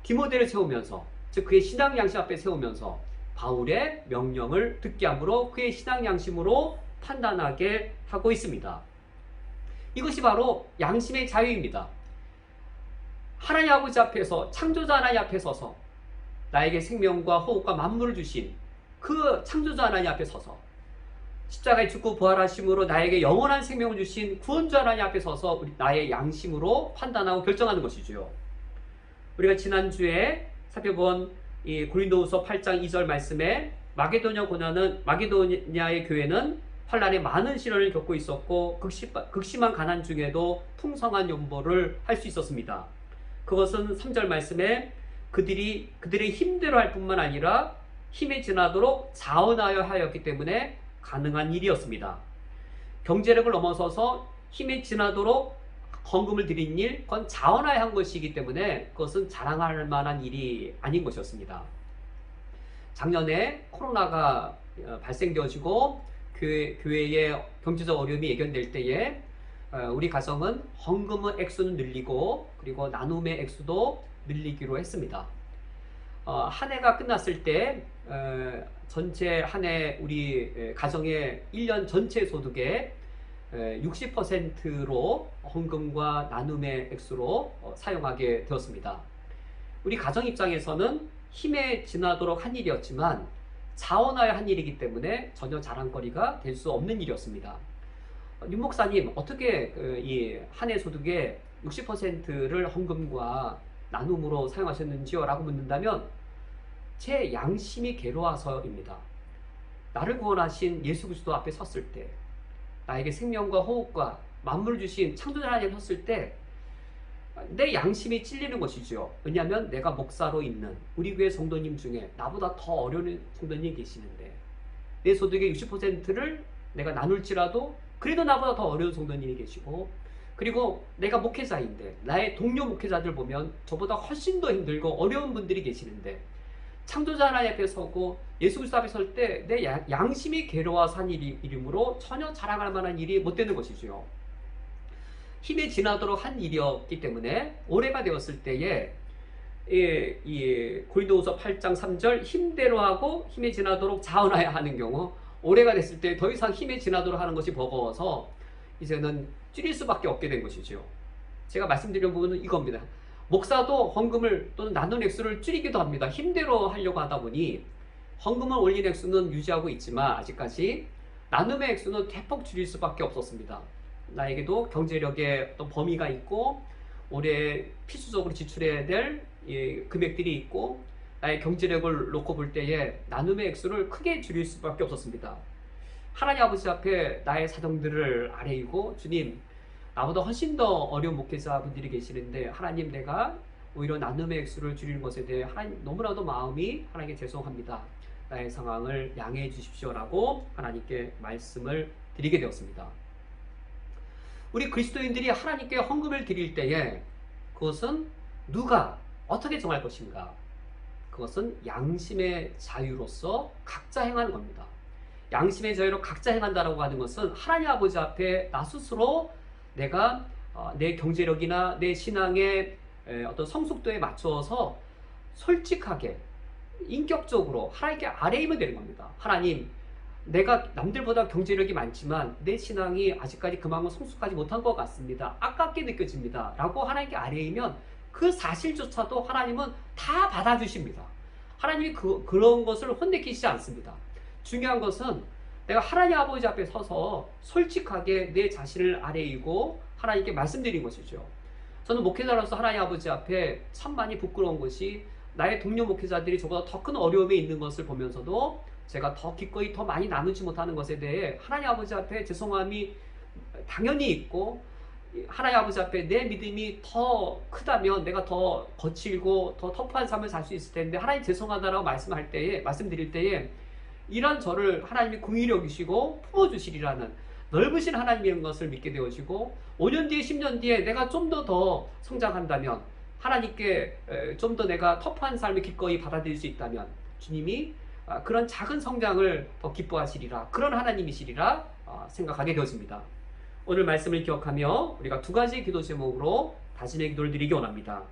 디모데를 세우면서 즉 그의 신앙 양심 앞에 세우면서 바울의 명령을 듣게 함으로 그의 신앙 양심으로 판단하게 하고 있습니다. 이것이 바로 양심의 자유입니다. 하나님 아버지 앞에서 창조자 하나님 앞에 서서 나에게 생명과 호흡과 만물을 주신 그 창조자 하나님 앞에 서서 십자가에 죽고 부활하심으로 나에게 영원한 생명을 주신 구원주 하나님 앞에 서서 나의 양심으로 판단하고 결정하는 것이죠. 우리가 지난주에 살펴본 이 고린도후서 8장 2절 말씀에 마게도냐의 교회는 환란에 많은 시련을 겪고 있었고 극심한 가난 중에도 풍성한 연보를 할 수 있었습니다. 그것은 3절 말씀에 그들의 힘대로 할 뿐만 아니라 힘에 지나도록 자원하여 하였기 때문에 가능한 일이었습니다. 경제력을 넘어서서 힘에 지나도록 헌금을 드린 일, 그건 자원하여 한 것이기 때문에 그것은 자랑할 만한 일이 아닌 것이었습니다. 작년에 코로나가 발생되어지고 교회의 경제적 어려움이 예견될 때에 우리 가정은 헌금의 액수는 늘리고 그리고 나눔의 액수도 늘리기로 했습니다. 한 해가 끝났을 때 전체 한 해 우리 가정의 1년 전체 소득의 60%로 헌금과 나눔의 액수로 사용하게 되었습니다. 우리 가정 입장에서는 힘에 지나도록 한 일이었지만 자원하여 한 일이기 때문에 전혀 자랑거리가 될 수 없는 일이었습니다. 윤 목사님, 어떻게 이 한 해 소득의 60%를 헌금과 나눔으로 사용하셨는지요? 라고 묻는다면 제 양심이 괴로워서입니다. 나를 구원하신 예수 그리스도 앞에 섰을 때 나에게 생명과 호흡과 만물을 주신 창조자 하나님 앞에 섰을 때 내 양심이 찔리는 것이죠. 왜냐하면 내가 목사로 있는 우리 교회 성도님 중에 나보다 더 어려운 성도님이 계시는데 내 소득의 60%를 내가 나눌지라도 그래도 나보다 더 어려운 성도님이 계시고 그리고 내가 목회자인데 나의 동료 목회자들 보면 저보다 훨씬 더 힘들고 어려운 분들이 계시는데 창조자 하나님 앞에 서고 예수 그리스도 앞에 설 때 내 양심이 괴로워서 한 일이므로 전혀 자랑할 만한 일이 못 되는 것이죠. 힘에 지나도록 한 일이었기 때문에 올해가 되었을 때에 이 고린도후서 8장 3절 힘대로 하고 힘에 지나도록 자원하여 하는 경우 올해가 됐을 때 더 이상 힘에 지나도록 하는 것이 버거워서 이제는 줄일 수밖에 없게 된 것이죠. 제가 말씀드린 부분은 이겁니다. 목사도 헌금을 또는 나눈 액수를 줄이기도 합니다. 힘대로 하려고 하다 보니 헌금을 올린 액수는 유지하고 있지만 아직까지 나눔의 액수는 대폭 줄일 수밖에 없었습니다. 나에게도 경제력의 어떤 범위가 있고 올해 필수적으로 지출해야 될 금액들이 있고 나의 경제력을 놓고 볼 때에 나눔의 액수를 크게 줄일 수밖에 없었습니다. 하나님 아버지 앞에 나의 사정들을 아뢰이고 주님, 나보다 훨씬 더 어려운 목회자분들이 계시는데 하나님, 내가 오히려 나눔의 액수를 줄이는 것에 대해 하나님 너무나도 마음이 하나님께 죄송합니다. 나의 상황을 양해해 주십시오라고 하나님께 말씀을 드리게 되었습니다. 우리 그리스도인들이 하나님께 헌금을 드릴 때에 그것은 누가 어떻게 정할 것인가? 그것은 양심의 자유로서 각자 행하는 겁니다. 양심의 자유로 각자 행한다라고 하는 것은 하나님 아버지 앞에 나 스스로 내가 내 경제력이나 내 신앙의 어떤 성숙도에 맞추어서 솔직하게 인격적으로 하나님께 아뢰이면 되는 겁니다. 하나님, 내가 남들보다 경제력이 많지만 내 신앙이 아직까지 그만큼 성숙하지 못한 것 같습니다. 아깝게 느껴집니다. 라고 하나님께 아뢰이면 그 사실조차도 하나님은 다 받아주십니다. 하나님이 그런 것을 혼내키시지 않습니다. 중요한 것은 내가 하나님 아버지 앞에 서서 솔직하게 내 자신을 아뢰이고 하나님께 말씀드린 것이죠. 저는 목회자로서 하나님 아버지 앞에 참 많이 부끄러운 것이 나의 동료 목회자들이 저보다 더 큰 어려움에 있는 것을 보면서도 제가 더 기꺼이 더 많이 나누지 못하는 것에 대해 하나님 아버지 앞에 죄송함이 당연히 있고, 하나님 아버지 앞에 내 믿음이 더 크다면 내가 더 거칠고 더 터프한 삶을 살 수 있을 텐데 하나님 죄송하다라고 말씀드릴 때에 이런 저를 하나님이 긍휼히 여기시고 품어주시리라는 넓으신 하나님인 것을 믿게 되어지고, 5년 뒤에 10년 뒤에 내가 좀 더 성장한다면, 하나님께 좀 더 내가 터프한 삶을 기꺼이 받아들일 수 있다면 주님이 그런 작은 성장을 더 기뻐하시리라, 그런 하나님이시리라 생각하게 되어집니다. 오늘 말씀을 기억하며 우리가 두 가지 기도 제목으로 다짐의 기도를 드리기 원합니다.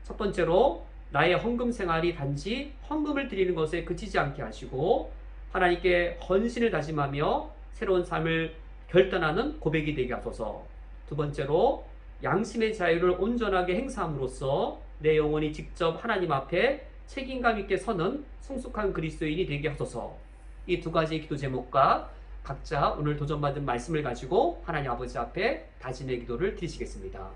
첫 번째로 나의 헌금 생활이 단지 헌금을 드리는 것에 그치지 않게 하시고 하나님께 헌신을 다짐하며 새로운 삶을 결단하는 고백이 되게 하소서. 두 번째로 양심의 자유를 온전하게 행사함으로써 내 영혼이 직접 하나님 앞에 책임감 있게 서는 성숙한 그리스도인이 되게 하소서. 이 두 가지 기도 제목과 각자 오늘 도전받은 말씀을 가지고 하나님 아버지 앞에 다짐의 기도를 드리시겠습니다.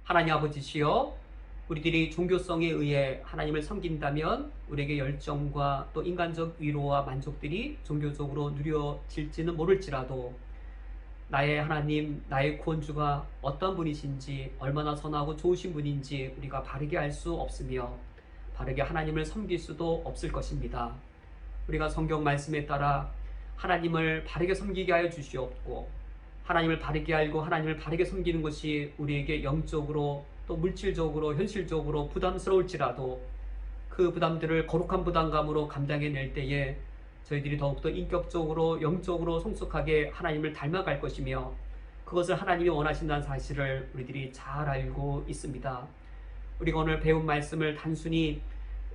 하나님 아버지시여, 우리들이 종교성에 의해 하나님을 섬긴다면 우리에게 열정과 또 인간적 위로와 만족들이 종교적으로 누려질지는 모를지라도 나의 하나님, 나의 구원주가 어떤 분이신지, 얼마나 선하고 좋으신 분인지 우리가 바르게 알 수 없으며 바르게 하나님을 섬길 수도 없을 것입니다. 우리가 성경 말씀에 따라 하나님을 바르게 섬기게 하여 주시옵고, 하나님을 바르게 알고 하나님을 바르게 섬기는 것이 우리에게 영적으로 또 물질적으로 현실적으로 부담스러울지라도 그 부담들을 거룩한 부담감으로 감당해낼 때에 저희들이 더욱더 인격적으로 영적으로 성숙하게 하나님을 닮아갈 것이며, 그것을 하나님이 원하신다는 사실을 우리들이 잘 알고 있습니다. 우리가 오늘 배운 말씀을 단순히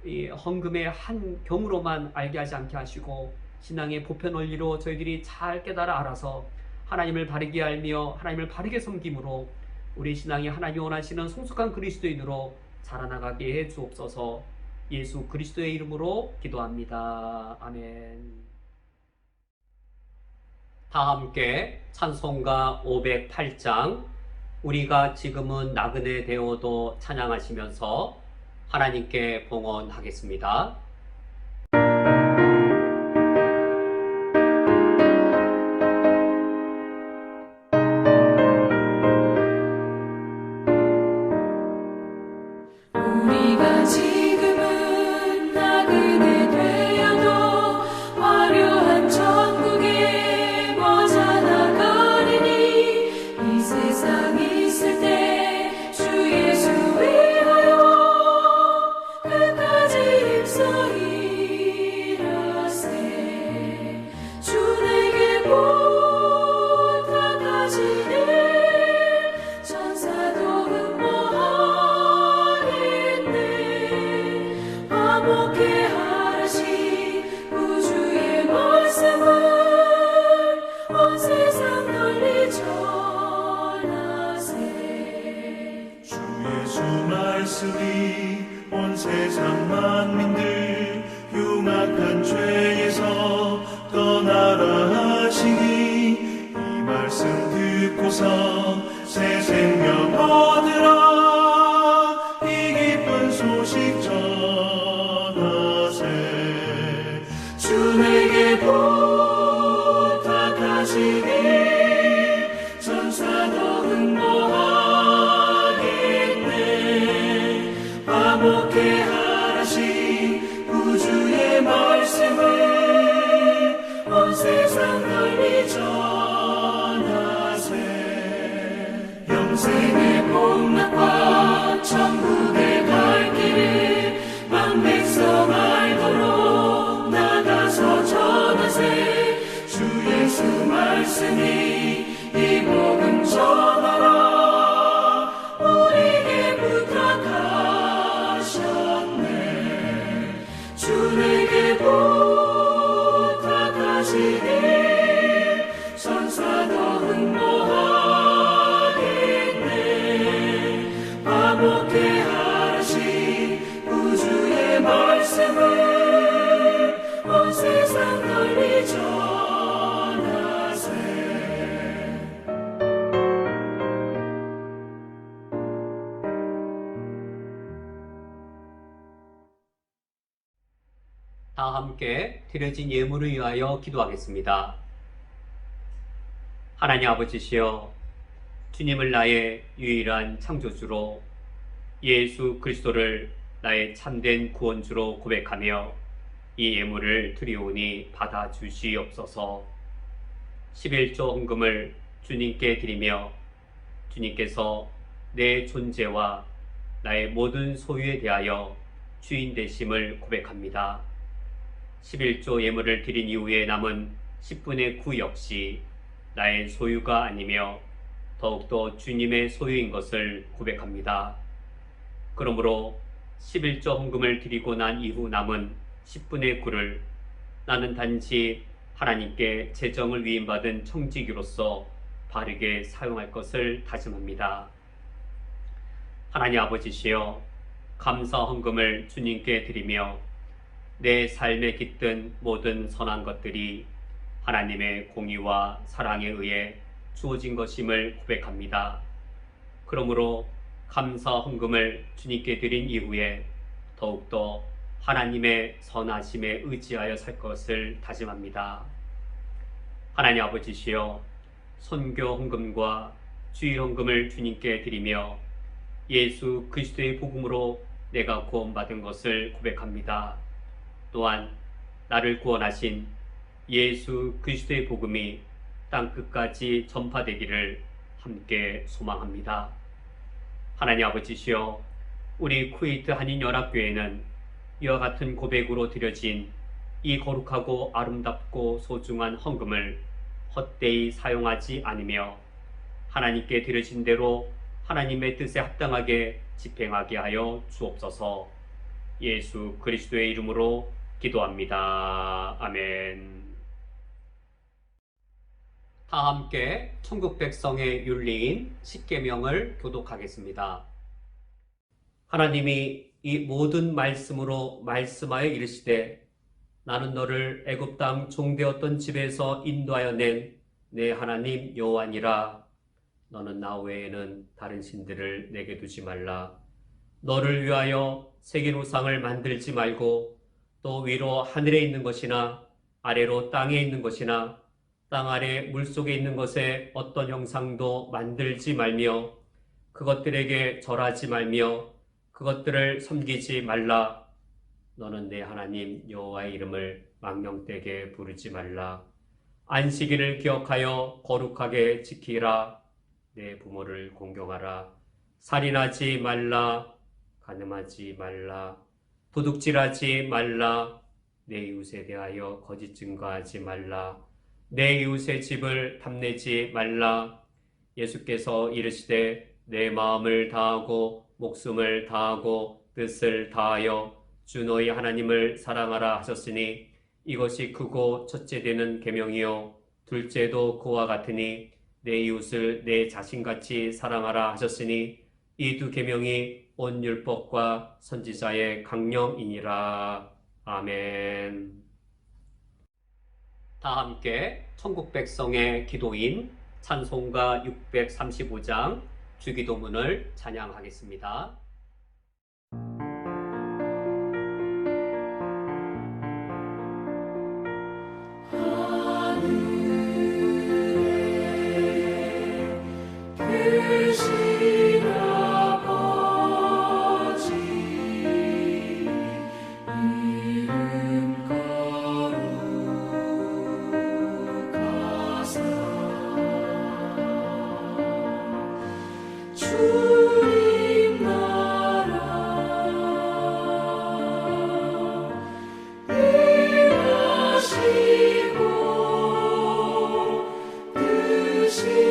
이 헌금의 한 경우로만 알게 하지 않게 하시고 신앙의 보편 원리로 저희들이 잘 깨달아 알아서 하나님을 바르게 알며 하나님을 바르게 섬김으로 우리 신앙이 하나님이 원하시는 성숙한 그리스도인으로 자라나가게 해 주옵소서. 예수 그리스도의 이름으로 기도합니다. 아멘. 다 함께 찬송가 508장 우리가 지금은 나그네 되어도 찬양하시면서 하나님께 봉헌하겠습니다. 우리가 지금은 나그네 되어도 화려한 천국에 머자 나가리니 이 세상 있을 때 주 예수 위하여 끝까지 힘써 화목케 하시 구주의 말씀을 온 세상 널리 전하세. 주 예수 말씀이 온 세상 만민들 흉악한 죄에서 떠나라 하시니 이 말씀 듣고서 새 생명 얻으라 이 기쁜 소식 전하세. 주 내게 부탁하시니 전사도 흥모하겠네. 화목케 하시 구주의 말씀을 온 세상 널리 전하세. 영생의 복락과 천국에 갈 길을 만 백성 알도록 나가서 전하세. 주 예수 말씀이 이 복음 전하라 우리에게 부탁하셨네. 주 내게 부탁하시니 천사도 흥모하겠네. 화목케 하시 구주의 말씀을 온 세상 널리 전하세. 다 함께 드려진 예물을 위하여 기도하겠습니다. 하나님 아버지시여, 주님을 나의 유일한 창조주로 예수 그리스도를 나의 참된 구원주로 고백하며 이 예물을 드리오니 받아주시옵소서. 11조 헌금을 주님께 드리며 주님께서 내 존재와 나의 모든 소유에 대하여 주인 되심을 고백합니다. 11조 예물을 드린 이후에 남은 10분의 9 역시 나의 소유가 아니며 더욱더 주님의 소유인 것을 고백합니다. 그러므로 11조 헌금을 드리고 난 이후 남은 10분의 9를 나는 단지 하나님께 재정을 위임받은 청지기로서 바르게 사용할 것을 다짐합니다. 하나님 아버지시여, 감사 헌금을 주님께 드리며 내 삶에 깃든 모든 선한 것들이 하나님의 공의와 사랑에 의해 주어진 것임을 고백합니다. 그러므로 감사 헌금을 주님께 드린 이후에 더욱더 하나님의 선하심에 의지하여 살 것을 다짐합니다. 하나님 아버지시여, 선교 헌금과 주일 헌금을 주님께 드리며 예수 그리스도의 복음으로 내가 구원받은 것을 고백합니다. 또한 나를 구원하신 예수 그리스도의 복음이 땅끝까지 전파되기를 함께 소망합니다. 하나님 아버지시여, 우리 쿠웨이트 한인연합교회는 이와 같은 고백으로 드려진 이 거룩하고 아름답고 소중한 헌금을 헛되이 사용하지 않으며 하나님께 드려진 대로 하나님의 뜻에 합당하게 집행하게 하여 주옵소서. 예수 그리스도의 이름으로 기도합니다. 아멘. 다 함께 천국 백성의 윤리인 십계명을 교독하겠습니다. 하나님이 이 모든 말씀으로 말씀하여 이르시되, 나는 너를 애굽 땅 종되었던 집에서 인도하여 낸 내 하나님 여호와니라. 너는 나 외에는 다른 신들을 내게 두지 말라. 너를 위하여 새긴 우상을 만들지 말고 또 위로 하늘에 있는 것이나 아래로 땅에 있는 것이나 땅 아래 물속에 있는 것에 어떤 형상도 만들지 말며 그것들에게 절하지 말며 그것들을 섬기지 말라. 너는 내 하나님 여호와의 이름을 망령되게 부르지 말라. 안식일을 기억하여 거룩하게 지키라. 내 부모를 공경하라. 살인하지 말라. 간음하지 말라. 도둑질하지 말라. 내 이웃에 대하여 거짓 증거하지 말라. 내 이웃의 집을 탐내지 말라. 예수께서 이르시되 내 마음을 다하고 목숨을 다하고 뜻을 다하여 주 너희 하나님을 사랑하라 하셨으니 이것이 크고 첫째 되는 계명이요 둘째도 그와 같으니 내 이웃을 내 자신같이 사랑하라 하셨으니 이 두 계명이 온 율법과 선지자의 강령이니라. 아멘. 다 함께 천국 백성의 기도인 찬송가 635장 주기도문을 찬양하겠습니다. 계신 아버지 이름 거룩하사 주님 나라 임하시고 뜻이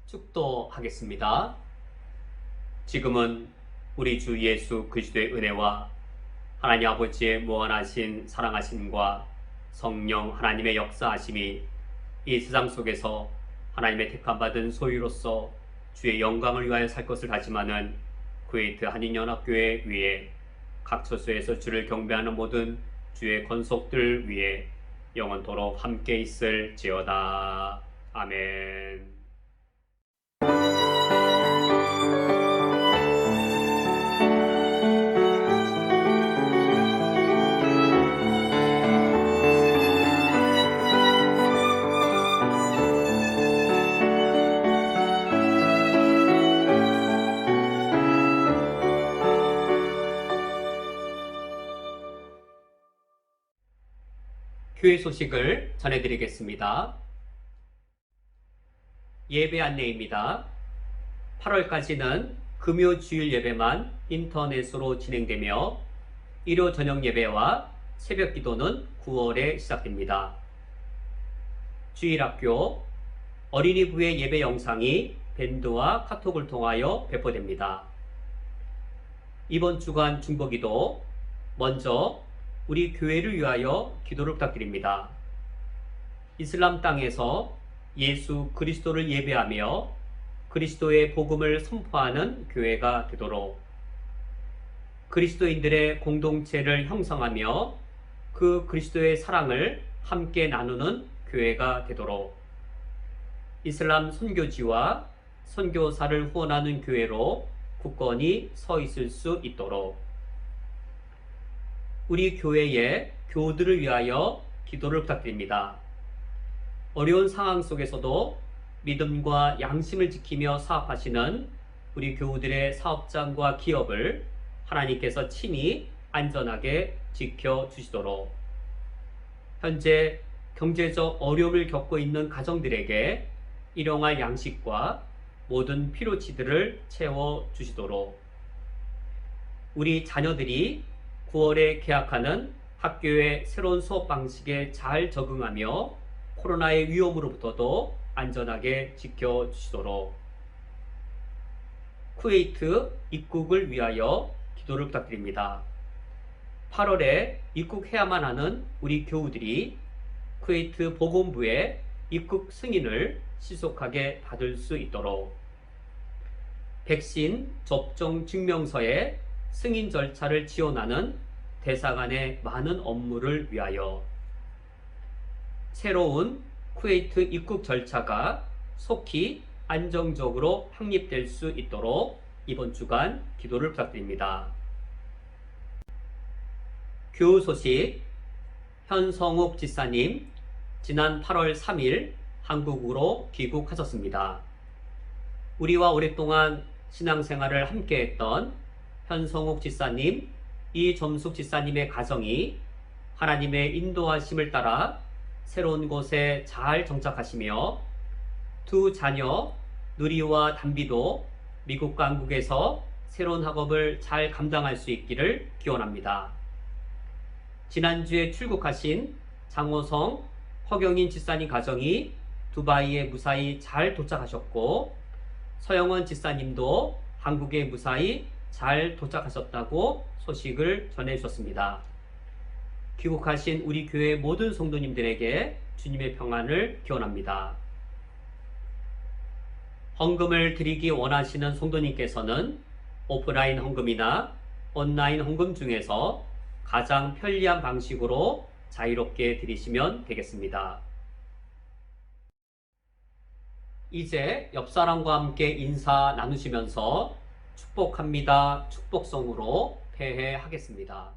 축도하겠습니다. 지금은 우리 주 예수 그리스도의 은혜와 하나님 아버지의 무한하신 사랑하심과 성령 하나님의 역사하심이 이 세상 속에서 하나님의 택함받은 소유로서 주의 영광을 위하여 살 것을 다짐하는 쿠웨이트 한인연합교회 위에 각 처소에서 주를 경배하는 모든 주의 권속들 위에 영원토록 함께 있을지어다. 아멘. 교회 소식을 전해드리겠습니다. 예배 안내입니다. 8월까지는 금요 주일 예배만 인터넷으로 진행되며 일요 저녁 예배와 새벽 기도는 9월에 시작됩니다. 주일학교 어린이부의 예배 영상이 밴드와 카톡을 통하여 배포됩니다. 이번 주간 중보기도 먼저 우리 교회를 위하여 기도를 부탁드립니다. 이슬람 땅에서 예수 그리스도를 예배하며 그리스도의 복음을 선포하는 교회가 되도록 그리스도인들의 공동체를 형성하며 그 그리스도의 사랑을 함께 나누는 교회가 되도록 이슬람 선교지와 선교사를 후원하는 교회로 굳건히 서 있을 수 있도록 우리 교회의 교우들을 위하여 기도를 부탁드립니다. 어려운 상황 속에서도 믿음과 양심을 지키며 사업하시는 우리 교우들의 사업장과 기업을 하나님께서 친히 안전하게 지켜주시도록 현재 경제적 어려움을 겪고 있는 가정들에게 일용할 양식과 모든 필요치들을 채워주시도록 우리 자녀들이 9월에 개학하는 학교의 새로운 수업 방식에 잘 적응하며 코로나의 위험으로부터도 안전하게 지켜주시도록 쿠웨이트 입국을 위하여 기도를 부탁드립니다. 8월에 입국해야만 하는 우리 교우들이 쿠웨이트 보건부의 입국 승인을 신속하게 받을 수 있도록 백신 접종 증명서의 승인 절차를 지원하는 대사관의 많은 업무를 위하여 새로운 쿠웨이트 입국 절차가 속히 안정적으로 확립될 수 있도록 이번 주간 기도를 부탁드립니다. 교우 소식, 현성욱 지사님 지난 8월 3일 한국으로 귀국하셨습니다. 우리와 오랫동안 신앙생활을 함께했던 현성욱 지사님, 이점숙 지사님의 가정이 하나님의 인도하심을 따라 새로운 곳에 잘 정착하시며 두 자녀 누리와 담비도 미국과 한국에서 새로운 학업을 잘 감당할 수 있기를 기원합니다. 지난주에 출국하신 장호성, 허경인 지사님 가정이 두바이에 무사히 잘 도착하셨고 서영원 지사님도 한국에 무사히 잘 도착하셨다고 소식을 전해주셨습니다. 귀국하신 우리 교회 모든 성도님들에게 주님의 평안을 기원합니다. 헌금을 드리기 원하시는 성도님께서는 오프라인 헌금이나 온라인 헌금 중에서 가장 편리한 방식으로 자유롭게 드리시면 되겠습니다. 이제 옆 사람과 함께 인사 나누시면서 축복합니다. 축복성으로 폐회하겠습니다.